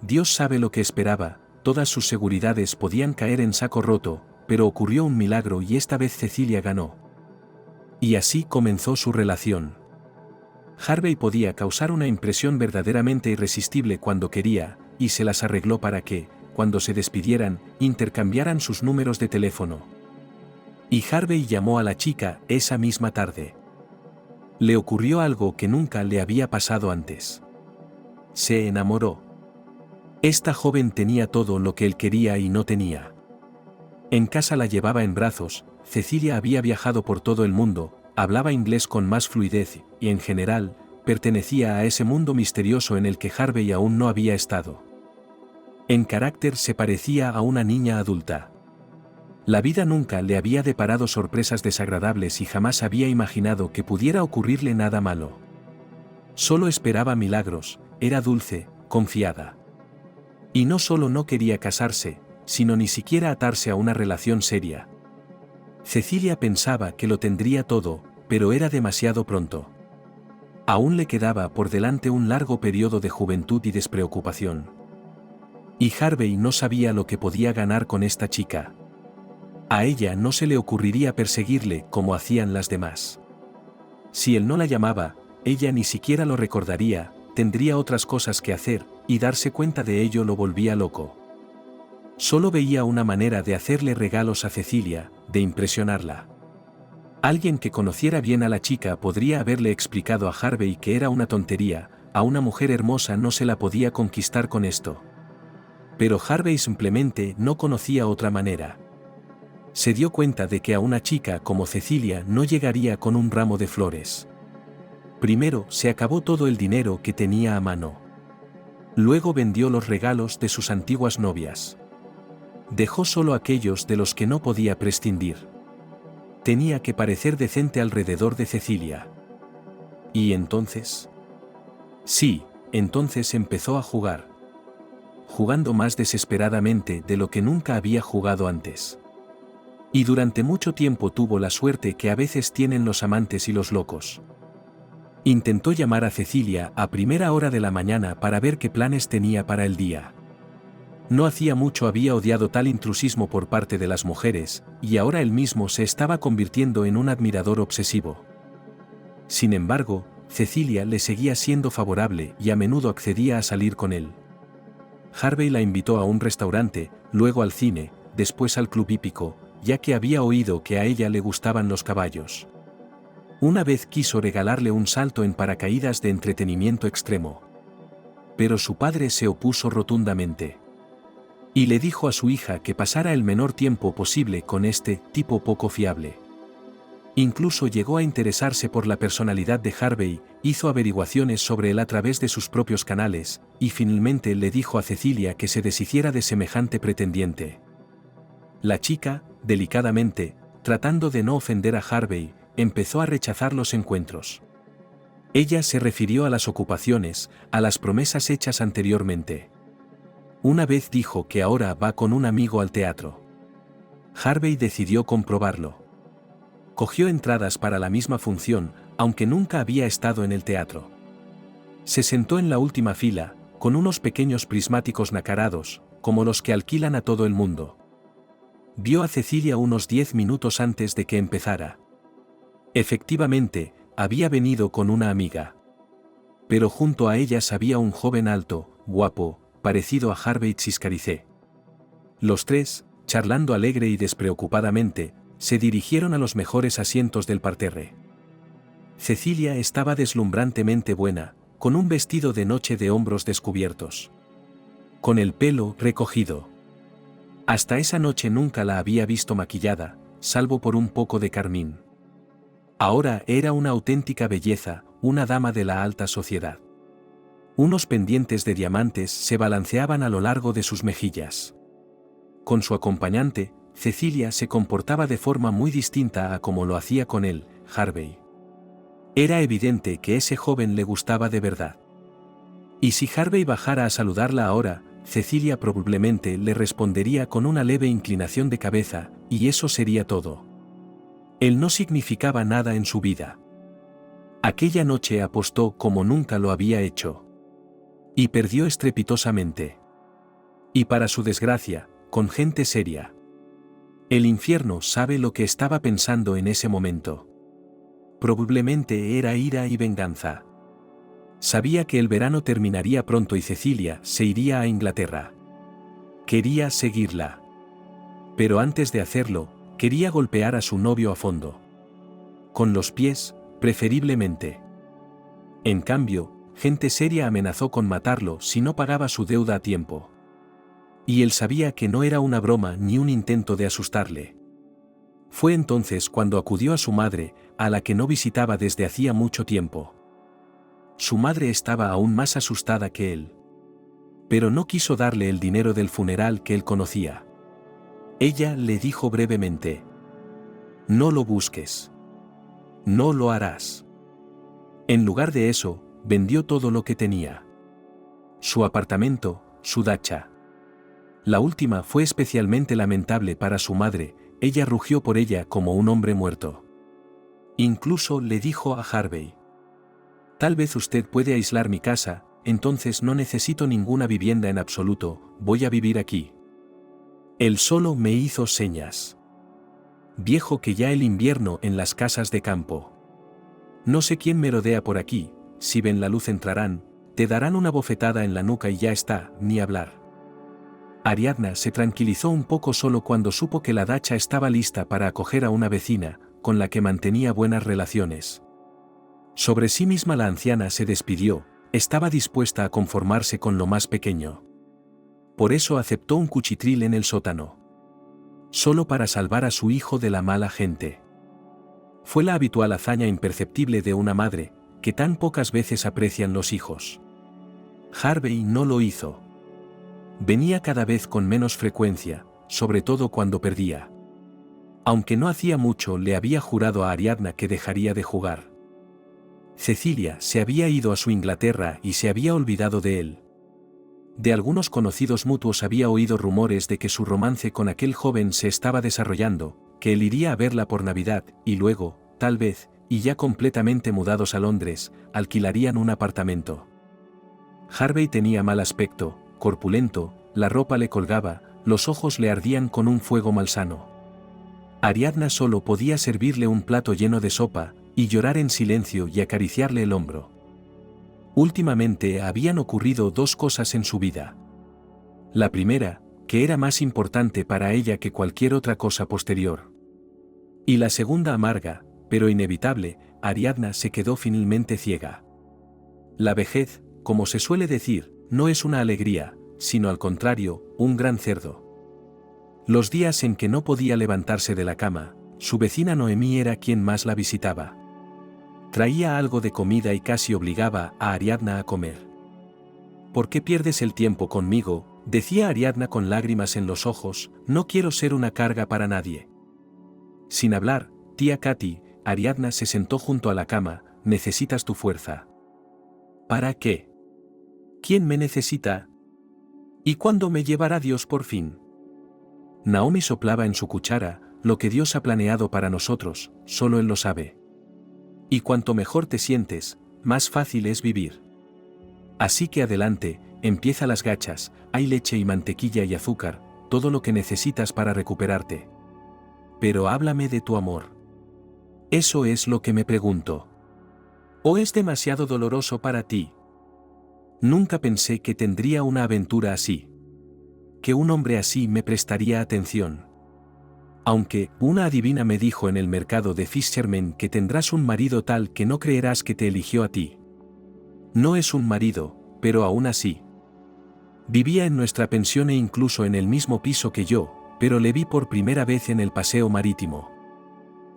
Dios sabe lo que esperaba, todas sus seguridades podían caer en saco roto, pero ocurrió un milagro y esta vez Cecilia ganó. Y así comenzó su relación. Harvey podía causar una impresión verdaderamente irresistible cuando quería, y se las arregló para que, cuando se despidieran, intercambiaran sus números de teléfono. Y Harvey llamó a la chica esa misma tarde. Le ocurrió algo que nunca le había pasado antes. Se enamoró. Esta joven tenía todo lo que él quería y no tenía. En casa la llevaba en brazos, Cecilia había viajado por todo el mundo, hablaba inglés con más fluidez y, en general, pertenecía a ese mundo misterioso en el que Harvey aún no había estado. En carácter se parecía a una niña adulta. La vida nunca le había deparado sorpresas desagradables y jamás había imaginado que pudiera ocurrirle nada malo. Solo esperaba milagros, era dulce, confiada. Y no solo no quería casarse, sino ni siquiera atarse a una relación seria. Cecilia pensaba que lo tendría todo, pero era demasiado pronto. Aún le quedaba por delante un largo periodo de juventud y despreocupación. Y Harvey no sabía lo que podía ganar con esta chica. A ella no se le ocurriría perseguirle como hacían las demás. Si él no la llamaba, ella ni siquiera lo recordaría, tendría otras cosas que hacer, y darse cuenta de ello lo volvía loco. Solo veía una manera de hacerle regalos a Cecilia, de impresionarla. Alguien que conociera bien a la chica podría haberle explicado a Harvey que era una tontería, a una mujer hermosa no se la podía conquistar con esto. Pero Harvey simplemente no conocía otra manera. Se dio cuenta de que a una chica como Cecilia no llegaría con un ramo de flores. Primero se acabó todo el dinero que tenía a mano. Luego vendió los regalos de sus antiguas novias. Dejó solo aquellos de los que no podía prescindir. Tenía que parecer decente alrededor de Cecilia. ¿Y entonces? Sí, entonces empezó a jugar. Jugando más desesperadamente de lo que nunca había jugado antes. Y durante mucho tiempo tuvo la suerte que a veces tienen los amantes y los locos. Intentó llamar a Cecilia a primera hora de la mañana para ver qué planes tenía para el día. No hacía mucho había odiado tal intrusismo por parte de las mujeres, y ahora él mismo se estaba convirtiendo en un admirador obsesivo. Sin embargo, Cecilia le seguía siendo favorable y a menudo accedía a salir con él. Harvey la invitó a un restaurante, luego al cine, después al club hípico, ya que había oído que a ella le gustaban los caballos. Una vez quiso regalarle un salto en paracaídas de entretenimiento extremo. Pero su padre se opuso rotundamente. Y le dijo a su hija que pasara el menor tiempo posible con este tipo poco fiable. Incluso llegó a interesarse por la personalidad de Harvey, hizo averiguaciones sobre él a través de sus propios canales, y finalmente le dijo a Cecilia que se deshiciera de semejante pretendiente. La chica, delicadamente, tratando de no ofender a Harvey, empezó a rechazar los encuentros. Ella se refirió a las ocupaciones, a las promesas hechas anteriormente. Una vez dijo que ahora va con un amigo al teatro. Harvey decidió comprobarlo. Cogió entradas para la misma función, aunque nunca había estado en el teatro. Se sentó en la última fila, con unos pequeños prismáticos nacarados, como los que alquilan a todo el mundo. Vio a Cecilia unos 10 minutos antes de que empezara. Efectivamente, había venido con una amiga. Pero junto a ellas había un joven alto, guapo, parecido a Harvey Chiscaricé. Los tres, charlando alegre y despreocupadamente, se dirigieron a los mejores asientos del parterre. Cecilia estaba deslumbrantemente buena, con un vestido de noche de hombros descubiertos. Con el pelo recogido. Hasta esa noche nunca la había visto maquillada, salvo por un poco de carmín. Ahora era una auténtica belleza, una dama de la alta sociedad. Unos pendientes de diamantes se balanceaban a lo largo de sus mejillas. Con su acompañante, Cecilia se comportaba de forma muy distinta a como lo hacía con él, Harvey. Era evidente que ese joven le gustaba de verdad. Y si Harvey bajara a saludarla ahora, Cecilia probablemente le respondería con una leve inclinación de cabeza, y eso sería todo. Él no significaba nada en su vida. Aquella noche apostó como nunca lo había hecho. Y perdió estrepitosamente. Y para su desgracia, con gente seria. El infierno sabe lo que estaba pensando en ese momento. Probablemente era ira y venganza. Sabía que el verano terminaría pronto y Cecilia se iría a Inglaterra. Quería seguirla. Pero antes de hacerlo, quería golpear a su novio a fondo. Con los pies, preferiblemente. En cambio, gente seria amenazó con matarlo si no pagaba su deuda a tiempo. Y él sabía que no era una broma ni un intento de asustarle. Fue entonces cuando acudió a su madre, a la que no visitaba desde hacía mucho tiempo. Su madre estaba aún más asustada que él. Pero no quiso darle el dinero del funeral que él conocía. Ella le dijo brevemente: «No lo busques. No lo harás». En lugar de eso, vendió todo lo que tenía. Su apartamento, su dacha. La última fue especialmente lamentable para su madre, ella rugió por ella como un hombre muerto. Incluso le dijo a Harvey: «Tal vez usted puede aislar mi casa, entonces no necesito ninguna vivienda en absoluto, voy a vivir aquí». Él solo me hizo señas. Viejo que ya el invierno en las casas de campo. No sé quién merodea por aquí, si ven la luz entrarán, te darán una bofetada en la nuca y ya está, ni hablar. Ariadna se tranquilizó un poco solo cuando supo que la dacha estaba lista para acoger a una vecina, con la que mantenía buenas relaciones. Sobre sí misma la anciana se despidió, estaba dispuesta a conformarse con lo más pequeño. Por eso aceptó un cuchitril en el sótano. Solo para salvar a su hijo de la mala gente. Fue la habitual hazaña imperceptible de una madre, que tan pocas veces aprecian los hijos. Harvey no lo hizo. Venía cada vez con menos frecuencia, sobre todo cuando perdía. Aunque no hacía mucho le había jurado a Ariadna que dejaría de jugar. Cecilia se había ido a su Inglaterra y se había olvidado de él. De algunos conocidos mutuos había oído rumores de que su romance con aquel joven se estaba desarrollando, que él iría a verla por Navidad, y luego, tal vez, y ya completamente mudados a Londres, alquilarían un apartamento. Harvey tenía mal aspecto, corpulento, la ropa le colgaba, los ojos le ardían con un fuego malsano. Ariadna solo podía servirle un plato lleno de sopa, y llorar en silencio y acariciarle el hombro. Últimamente habían ocurrido dos cosas en su vida. La primera, que era más importante para ella que cualquier otra cosa posterior. Y la segunda amarga, pero inevitable, Ariadna se quedó finalmente ciega. La vejez, como se suele decir, no es una alegría, sino al contrario, un gran cerdo. Los días en que no podía levantarse de la cama, su vecina Noemí era quien más la visitaba. Traía algo de comida y casi obligaba a Ariadna a comer. «¿Por qué pierdes el tiempo conmigo?», decía Ariadna con lágrimas en los ojos, «no quiero ser una carga para nadie». Sin hablar, tía Katy, Ariadna se sentó junto a la cama, «¿Necesitas tu fuerza?» «¿Para qué? ¿Quién me necesita? ¿Y cuándo me llevará Dios por fin?» Naomi soplaba en su cuchara, «Lo que Dios ha planeado para nosotros, solo Él lo sabe. Y cuanto mejor te sientes, más fácil es vivir. Así que adelante, empieza las gachas, hay leche y mantequilla y azúcar, todo lo que necesitas para recuperarte. Pero háblame de tu amor. Eso es lo que me pregunto. ¿O es demasiado doloroso para ti? Nunca pensé que tendría una aventura así. Que un hombre así me prestaría atención. Aunque, una adivina me dijo en el mercado de Fisherman que tendrás un marido tal que no creerás que te eligió a ti. No es un marido, pero aún así. Vivía en nuestra pensión e incluso en el mismo piso que yo, pero le vi por primera vez en el paseo marítimo.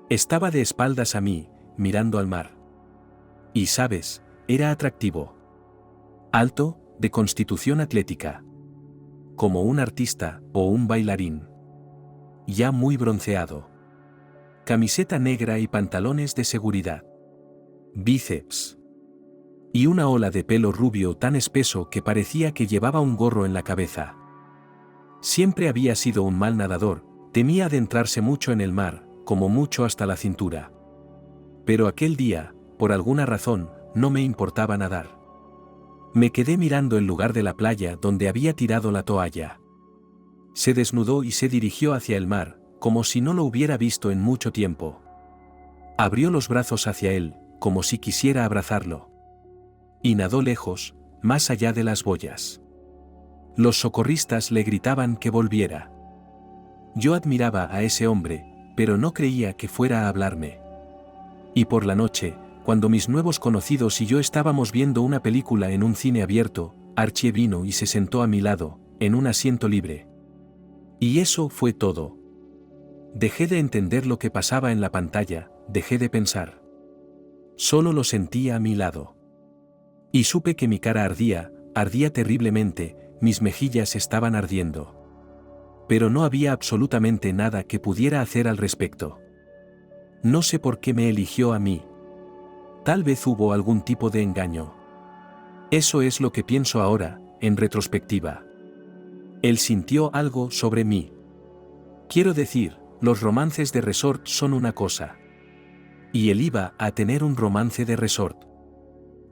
Estaba de espaldas a mí, mirando al mar. Y sabes, era atractivo. Alto, de constitución atlética. Como un artista o un bailarín. Ya muy bronceado. Camiseta negra y pantalones de seguridad. Bíceps. Y una ola de pelo rubio tan espeso que parecía que llevaba un gorro en la cabeza. Siempre había sido un mal nadador, temía adentrarse mucho en el mar, como mucho hasta la cintura. Pero aquel día, por alguna razón, no me importaba nadar. Me quedé mirando el lugar de la playa donde había tirado la toalla. Se desnudó y se dirigió hacia el mar, como si no lo hubiera visto en mucho tiempo. Abrió los brazos hacia él, como si quisiera abrazarlo. Y nadó lejos, más allá de las boyas. Los socorristas le gritaban que volviera. Yo admiraba a ese hombre, pero no creía que fuera a hablarme. Y por la noche, cuando mis nuevos conocidos y yo estábamos viendo una película en un cine abierto, Archie vino y se sentó a mi lado, en un asiento libre. Y eso fue todo. Dejé de entender lo que pasaba en la pantalla, dejé de pensar. Solo lo sentía a mi lado. Y supe que mi cara ardía terriblemente, mis mejillas estaban ardiendo. Pero no había absolutamente nada que pudiera hacer al respecto. No sé por qué me eligió a mí. Tal vez hubo algún tipo de engaño. Eso es lo que pienso ahora, en retrospectiva. Él sintió algo sobre mí. Quiero decir, los romances de resort son una cosa. Y él iba a tener un romance de resort.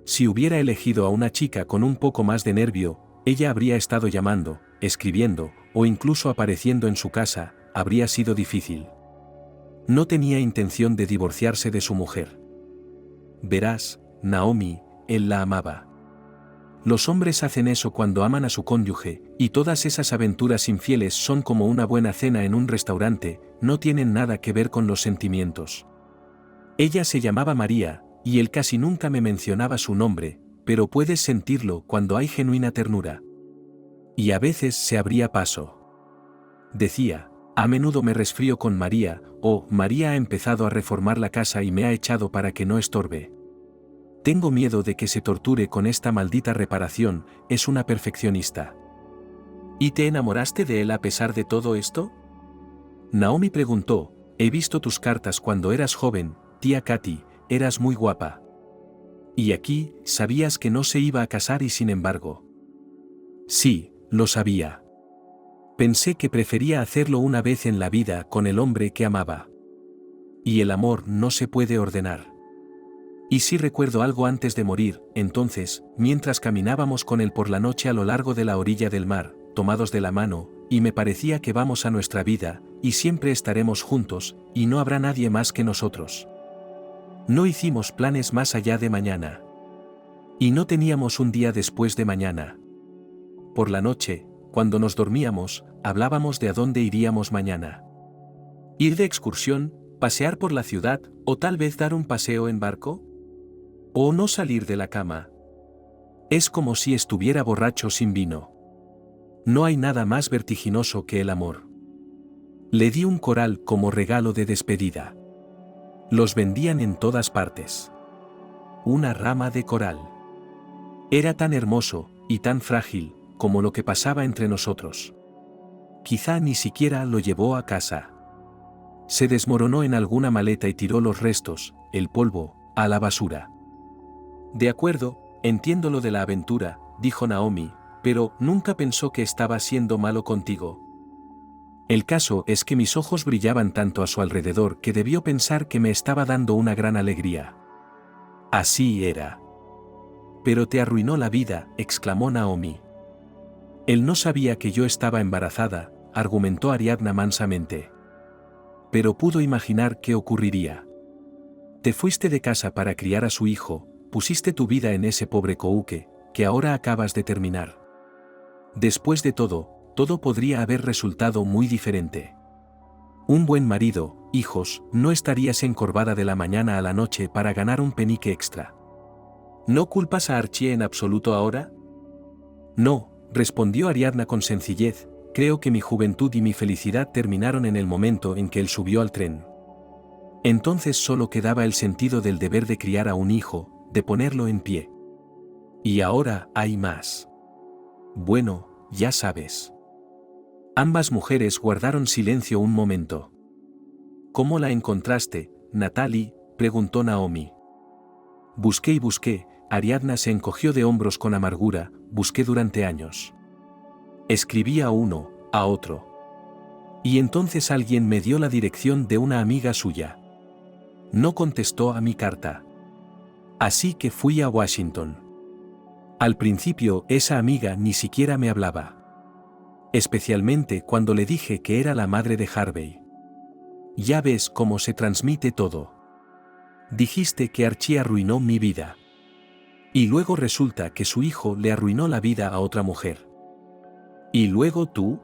Si hubiera elegido a una chica con un poco más de nervio, ella habría estado llamando, escribiendo, o incluso apareciendo en su casa, habría sido difícil. No tenía intención de divorciarse de su mujer. Verás, Naomi, él la amaba. Los hombres hacen eso cuando aman a su cónyuge, y todas esas aventuras infieles son como una buena cena en un restaurante, no tienen nada que ver con los sentimientos. Ella se llamaba María, y él casi nunca me mencionaba su nombre, pero puedes sentirlo cuando hay genuina ternura. Y a veces se abría paso. Decía, a menudo me resfrío con María, o María ha empezado a reformar la casa y me ha echado para que no estorbe. Tengo miedo de que se torture con esta maldita reparación, es una perfeccionista. ¿Y te enamoraste de él a pesar de todo esto? Naomi preguntó, he visto tus cartas cuando eras joven, tía Katy, eras muy guapa. Y aquí, sabías que no se iba a casar y sin embargo. Sí, lo sabía. Pensé que prefería hacerlo una vez en la vida con el hombre que amaba. Y el amor no se puede ordenar. Y si recuerdo algo antes de morir, entonces, mientras caminábamos con él por la noche a lo largo de la orilla del mar, tomados de la mano, y me parecía que vamos a nuestra vida, y siempre estaremos juntos, y no habrá nadie más que nosotros. No hicimos planes más allá de mañana. Y no teníamos un día después de mañana. Por la noche, cuando nos dormíamos, hablábamos de a dónde iríamos mañana. Ir de excursión, pasear por la ciudad, o tal vez dar un paseo en barco. O no salir de la cama. Es como si estuviera borracho sin vino. No hay nada más vertiginoso que el amor. Le di un coral como regalo de despedida. Los vendían en todas partes. Una rama de coral. Era tan hermoso, y tan frágil, como lo que pasaba entre nosotros. Quizá ni siquiera lo llevó a casa. Se desmoronó en alguna maleta y tiró los restos, el polvo, a la basura. De acuerdo, entiendo lo de la aventura, dijo Naomi, pero nunca pensó que estaba siendo malo contigo. El caso es que mis ojos brillaban tanto a su alrededor que debió pensar que me estaba dando una gran alegría. Así era. Pero te arruinó la vida, exclamó Naomi. Él no sabía que yo estaba embarazada, argumentó Ariadna mansamente. Pero pudo imaginar qué ocurriría. Te fuiste de casa para criar a su hijo, pusiste tu vida en ese pobre Kouke, que ahora acabas de terminar. Después de todo podría haber resultado muy diferente. Un buen marido, hijos, no estarías encorvada de la mañana a la noche para ganar un penique extra. ¿No culpas a Archie en absoluto ahora? No, respondió Ariadna con sencillez, creo que mi juventud y mi felicidad terminaron en el momento en que él subió al tren. Entonces solo quedaba el sentido del deber de criar a un hijo, de ponerlo en pie. Y ahora hay más. Bueno, ya sabes. Ambas mujeres guardaron silencio un momento. ¿Cómo la encontraste, Natalie?, preguntó Naomi. Busqué y busqué, Ariadna se encogió de hombros con amargura, busqué durante años. Escribí a uno, a otro. Y entonces alguien me dio la dirección de una amiga suya. No contestó a mi carta. Así que fui a Washington. Al principio esa amiga ni siquiera me hablaba. Especialmente cuando le dije que era la madre de Harvey. Ya ves cómo se transmite todo. Dijiste que Archie arruinó mi vida. Y luego resulta que su hijo le arruinó la vida a otra mujer. ¿Y luego tú?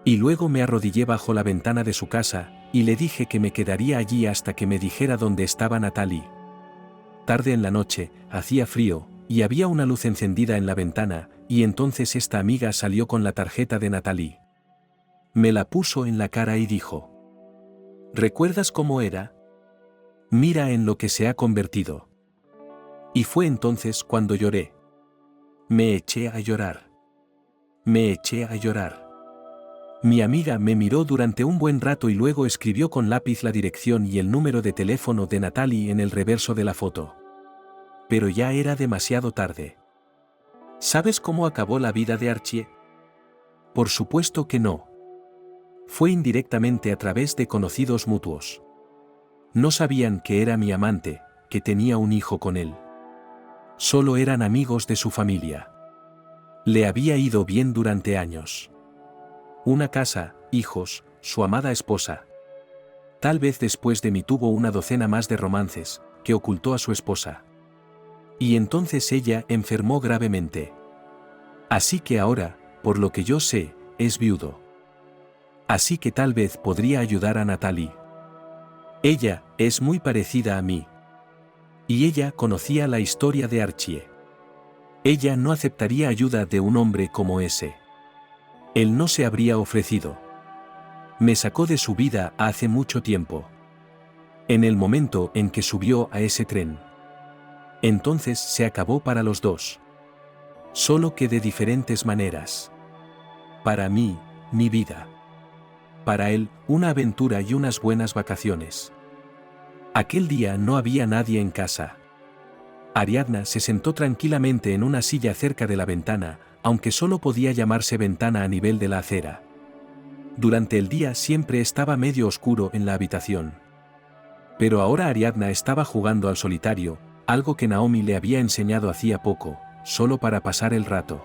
Y luego me arrodillé bajo la ventana de su casa, y le dije que me quedaría allí hasta que me dijera dónde estaba Natalie. Tarde en la noche, hacía frío, y había una luz encendida en la ventana, y entonces esta amiga salió con la tarjeta de Natalie. Me la puso en la cara y dijo: ¿recuerdas cómo era? Mira en lo que se ha convertido. Y fue entonces cuando lloré. Me eché a llorar. Me eché a llorar. Mi amiga me miró durante un buen rato y luego escribió con lápiz la dirección y el número de teléfono de Natalie en el reverso de la foto. Pero ya era demasiado tarde. ¿Sabes cómo acabó la vida de Archie? Por supuesto que no. Fue indirectamente a través de conocidos mutuos. No sabían que era mi amante, que tenía un hijo con él. Solo eran amigos de su familia. Le había ido bien durante años. Una casa, hijos, su amada esposa. Tal vez después de mí tuvo una docena más de romances, que ocultó a su esposa. Y entonces ella enfermó gravemente. Así que ahora, por lo que yo sé, es viudo. Así que tal vez podría ayudar a Natalie. Ella es muy parecida a mí. Y ella conocía la historia de Archie. Ella no aceptaría ayuda de un hombre como ese. Él no se habría ofrecido. Me sacó de su vida hace mucho tiempo. En el momento en que subió a ese tren. Entonces se acabó para los dos. Solo que de diferentes maneras. Para mí, mi vida. Para él, una aventura y unas buenas vacaciones. Aquel día no había nadie en casa. Ariadna se sentó tranquilamente en una silla cerca de la ventana, aunque solo podía llamarse ventana a nivel de la acera. Durante el día siempre estaba medio oscuro en la habitación. Pero ahora Ariadna estaba jugando al solitario, algo que Naomi le había enseñado hacía poco, solo para pasar el rato.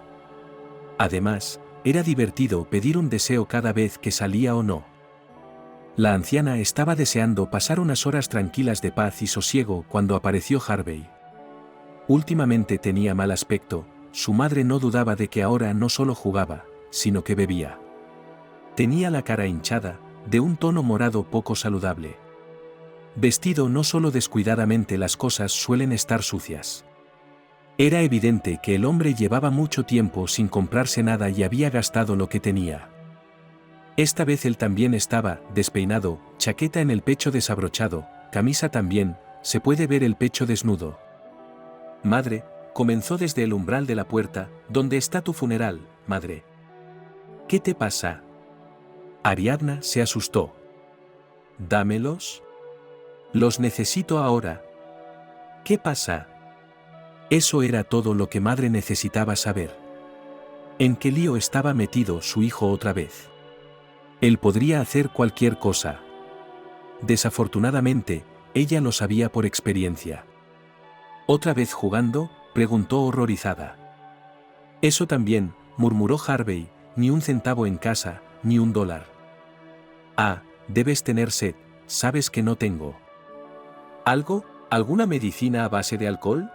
Además, era divertido pedir un deseo cada vez que salía o no. La anciana estaba deseando pasar unas horas tranquilas de paz y sosiego cuando apareció Harvey. Últimamente tenía mal aspecto, su madre no dudaba de que ahora no solo jugaba, sino que bebía. Tenía la cara hinchada, de un tono morado poco saludable. Vestido no solo descuidadamente, las cosas suelen estar sucias. Era evidente que el hombre llevaba mucho tiempo sin comprarse nada y había gastado lo que tenía. Esta vez él también estaba despeinado, chaqueta en el pecho desabrochado, camisa también, se puede ver el pecho desnudo. Madre, comenzó desde el umbral de la puerta, ¿dónde está tu funeral, madre? ¿Qué te pasa? Ariadna se asustó. Dámelos. Los necesito ahora. ¿Qué pasa? Eso era todo lo que madre necesitaba saber. ¿En qué lío estaba metido su hijo otra vez? Él podría hacer cualquier cosa. Desafortunadamente, ella lo sabía por experiencia. ¿Otra vez jugando?, preguntó horrorizada. Eso también, murmuró Harvey, ni un centavo en casa, ni $1. Ah, debes tener sed, ¿sabes que no tengo? ¿Algo? ¿Alguna medicina a base de alcohol?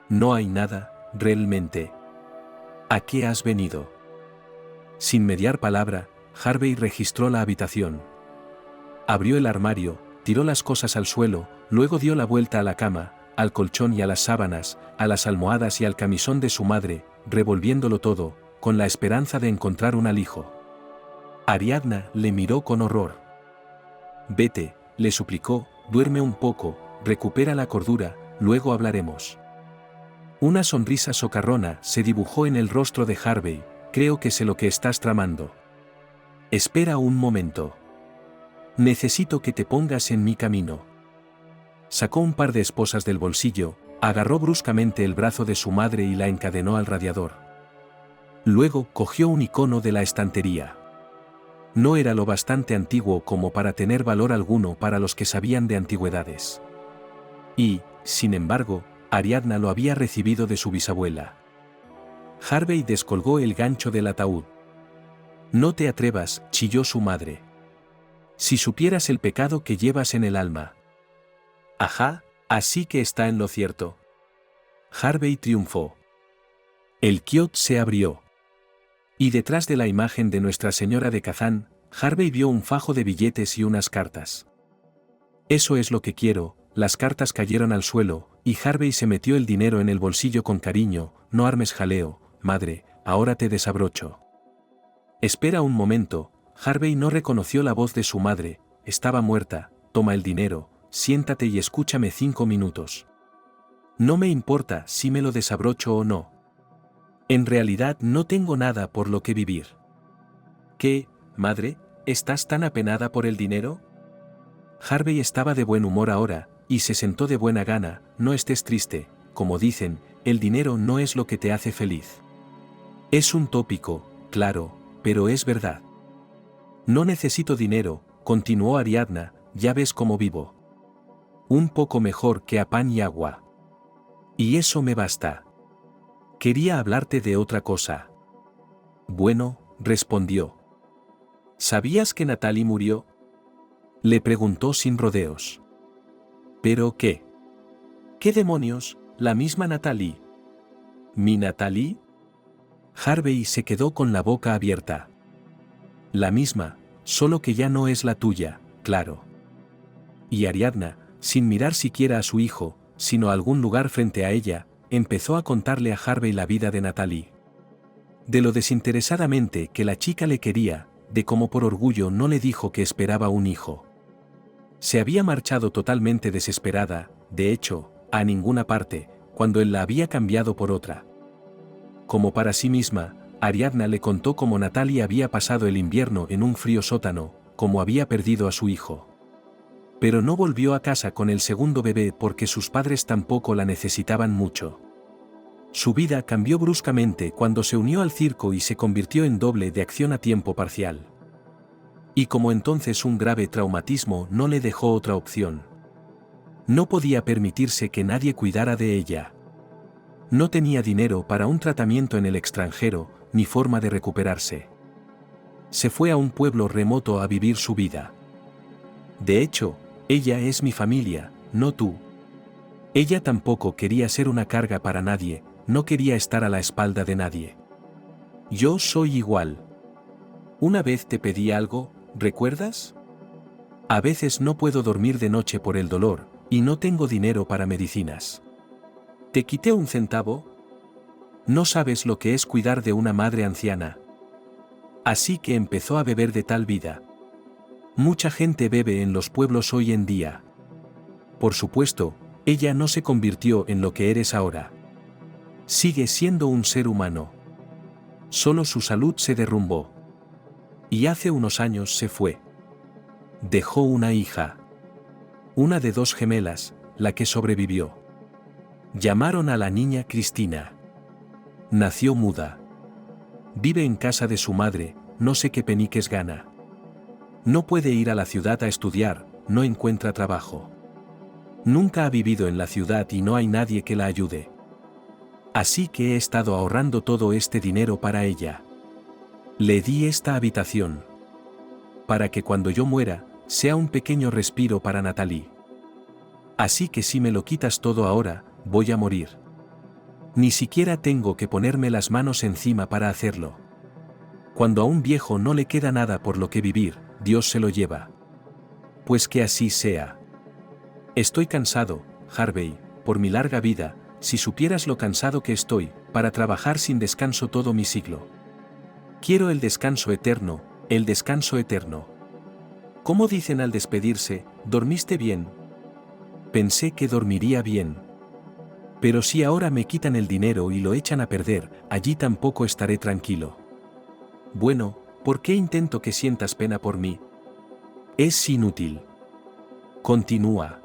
No hay nada, realmente. ¿A qué has venido? Sin mediar palabra, Harvey registró la habitación. Abrió el armario, tiró las cosas al suelo, luego dio la vuelta a la cama, al colchón y a las sábanas, a las almohadas y al camisón de su madre, revolviéndolo todo, con la esperanza de encontrar un alijo. Ariadna le miró con horror. Vete, le suplicó, duerme un poco, recupera la cordura, luego hablaremos. Una sonrisa socarrona se dibujó en el rostro de Harvey. Creo que sé lo que estás tramando. Espera un momento. Necesito que te pongas en mi camino. Sacó un par de esposas del bolsillo, agarró bruscamente el brazo de su madre y la encadenó al radiador. Luego cogió un icono de la estantería. No era lo bastante antiguo como para tener valor alguno para los que sabían de antigüedades. Y, sin embargo, Ariadna lo había recibido de su bisabuela. Harvey descolgó el gancho del ataúd. «No te atrevas», chilló su madre. «Si supieras el pecado que llevas en el alma». «Ajá, así que está en lo cierto». Harvey triunfó. El quiot se abrió. Y detrás de la imagen de Nuestra Señora de Kazán, Harvey vio un fajo de billetes y unas cartas. «Eso es lo que quiero». Las cartas cayeron al suelo, y Harvey se metió el dinero en el bolsillo con cariño. «No armes jaleo, madre, ahora te desabrocho». «Espera un momento». Harvey no reconoció la voz de su madre. «Estaba muerta. Toma el dinero, siéntate y escúchame 5 minutos. No me importa si me lo desabrocho o no. En realidad no tengo nada por lo que vivir». «¿Qué, madre? ¿Estás tan apenada por el dinero?» Harvey estaba de buen humor ahora, y se sentó de buena gana. «No estés triste, como dicen, el dinero no es lo que te hace feliz». Es un tópico, claro, pero es verdad. «No necesito dinero», continuó Ariadna, «ya ves cómo vivo. Un poco mejor que a pan y agua. Y eso me basta. Quería hablarte de otra cosa». «Bueno», respondió. «¿Sabías que Natalie murió?», le preguntó sin rodeos. «¿Pero qué? ¿Qué demonios? ¿La misma Natalie?». «¿Mi Natalie?». Harvey se quedó con la boca abierta. «La misma, solo que ya no es la tuya, claro». Y Ariadna, sin mirar siquiera a su hijo, sino a algún lugar frente a ella, empezó a contarle a Harvey la vida de Natalie. De lo desinteresadamente que la chica le quería, de cómo por orgullo no le dijo que esperaba un hijo. Se había marchado totalmente desesperada, de hecho, a ninguna parte, cuando él la había cambiado por otra. Como para sí misma, Ariadna le contó cómo Natalie había pasado el invierno en un frío sótano, cómo había perdido a su hijo. Pero no volvió a casa con el segundo bebé porque sus padres tampoco la necesitaban mucho. Su vida cambió bruscamente cuando se unió al circo y se convirtió en doble de acción a tiempo parcial. Y como entonces un grave traumatismo no le dejó otra opción. No podía permitirse que nadie cuidara de ella. No tenía dinero para un tratamiento en el extranjero, ni forma de recuperarse. Se fue a un pueblo remoto a vivir su vida. De hecho, ella es mi familia, no tú. Ella tampoco quería ser una carga para nadie, no quería estar a la espalda de nadie. Yo soy igual. Una vez te pedí algo, ¿recuerdas? A veces no puedo dormir de noche por el dolor, y no tengo dinero para medicinas. ¿Te quité un centavo? No sabes lo que es cuidar de una madre anciana. Así que empezó a beber de tal vida. Mucha gente bebe en los pueblos hoy en día. Por supuesto, ella no se convirtió en lo que eres ahora. Sigue siendo un ser humano. Solo su salud se derrumbó. Y hace unos años se fue. Dejó una hija. Una de 2 gemelas, la que sobrevivió. Llamaron a la niña Cristina. Nació muda. Vive en casa de su madre, no sé qué peniques gana. No puede ir a la ciudad a estudiar, no encuentra trabajo. Nunca ha vivido en la ciudad y no hay nadie que la ayude. Así que he estado ahorrando todo este dinero para ella. Le di esta habitación. Para que cuando yo muera, sea un pequeño respiro para Natalie. Así que si me lo quitas todo ahora, voy a morir. Ni siquiera tengo que ponerme las manos encima para hacerlo. Cuando a un viejo no le queda nada por lo que vivir, Dios se lo lleva. Pues que así sea. Estoy cansado, Harvey, por mi larga vida, si supieras lo cansado que estoy, para trabajar sin descanso todo mi siglo. Quiero el descanso eterno, el descanso eterno. ¿Cómo dicen al despedirse, dormiste bien? Pensé que dormiría bien. Pero si ahora me quitan el dinero y lo echan a perder, allí tampoco estaré tranquilo. Bueno, ¿por qué intento que sientas pena por mí? Es inútil. Continúa.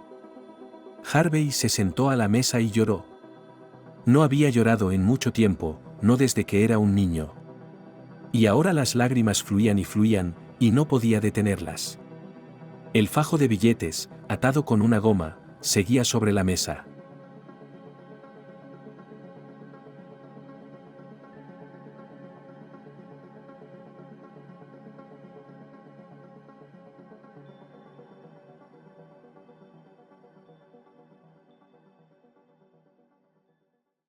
Harvey se sentó a la mesa y lloró. No había llorado en mucho tiempo, no desde que era un niño. Y ahora las lágrimas fluían, y no podía detenerlas. El fajo de billetes, atado con una goma, seguía sobre la mesa.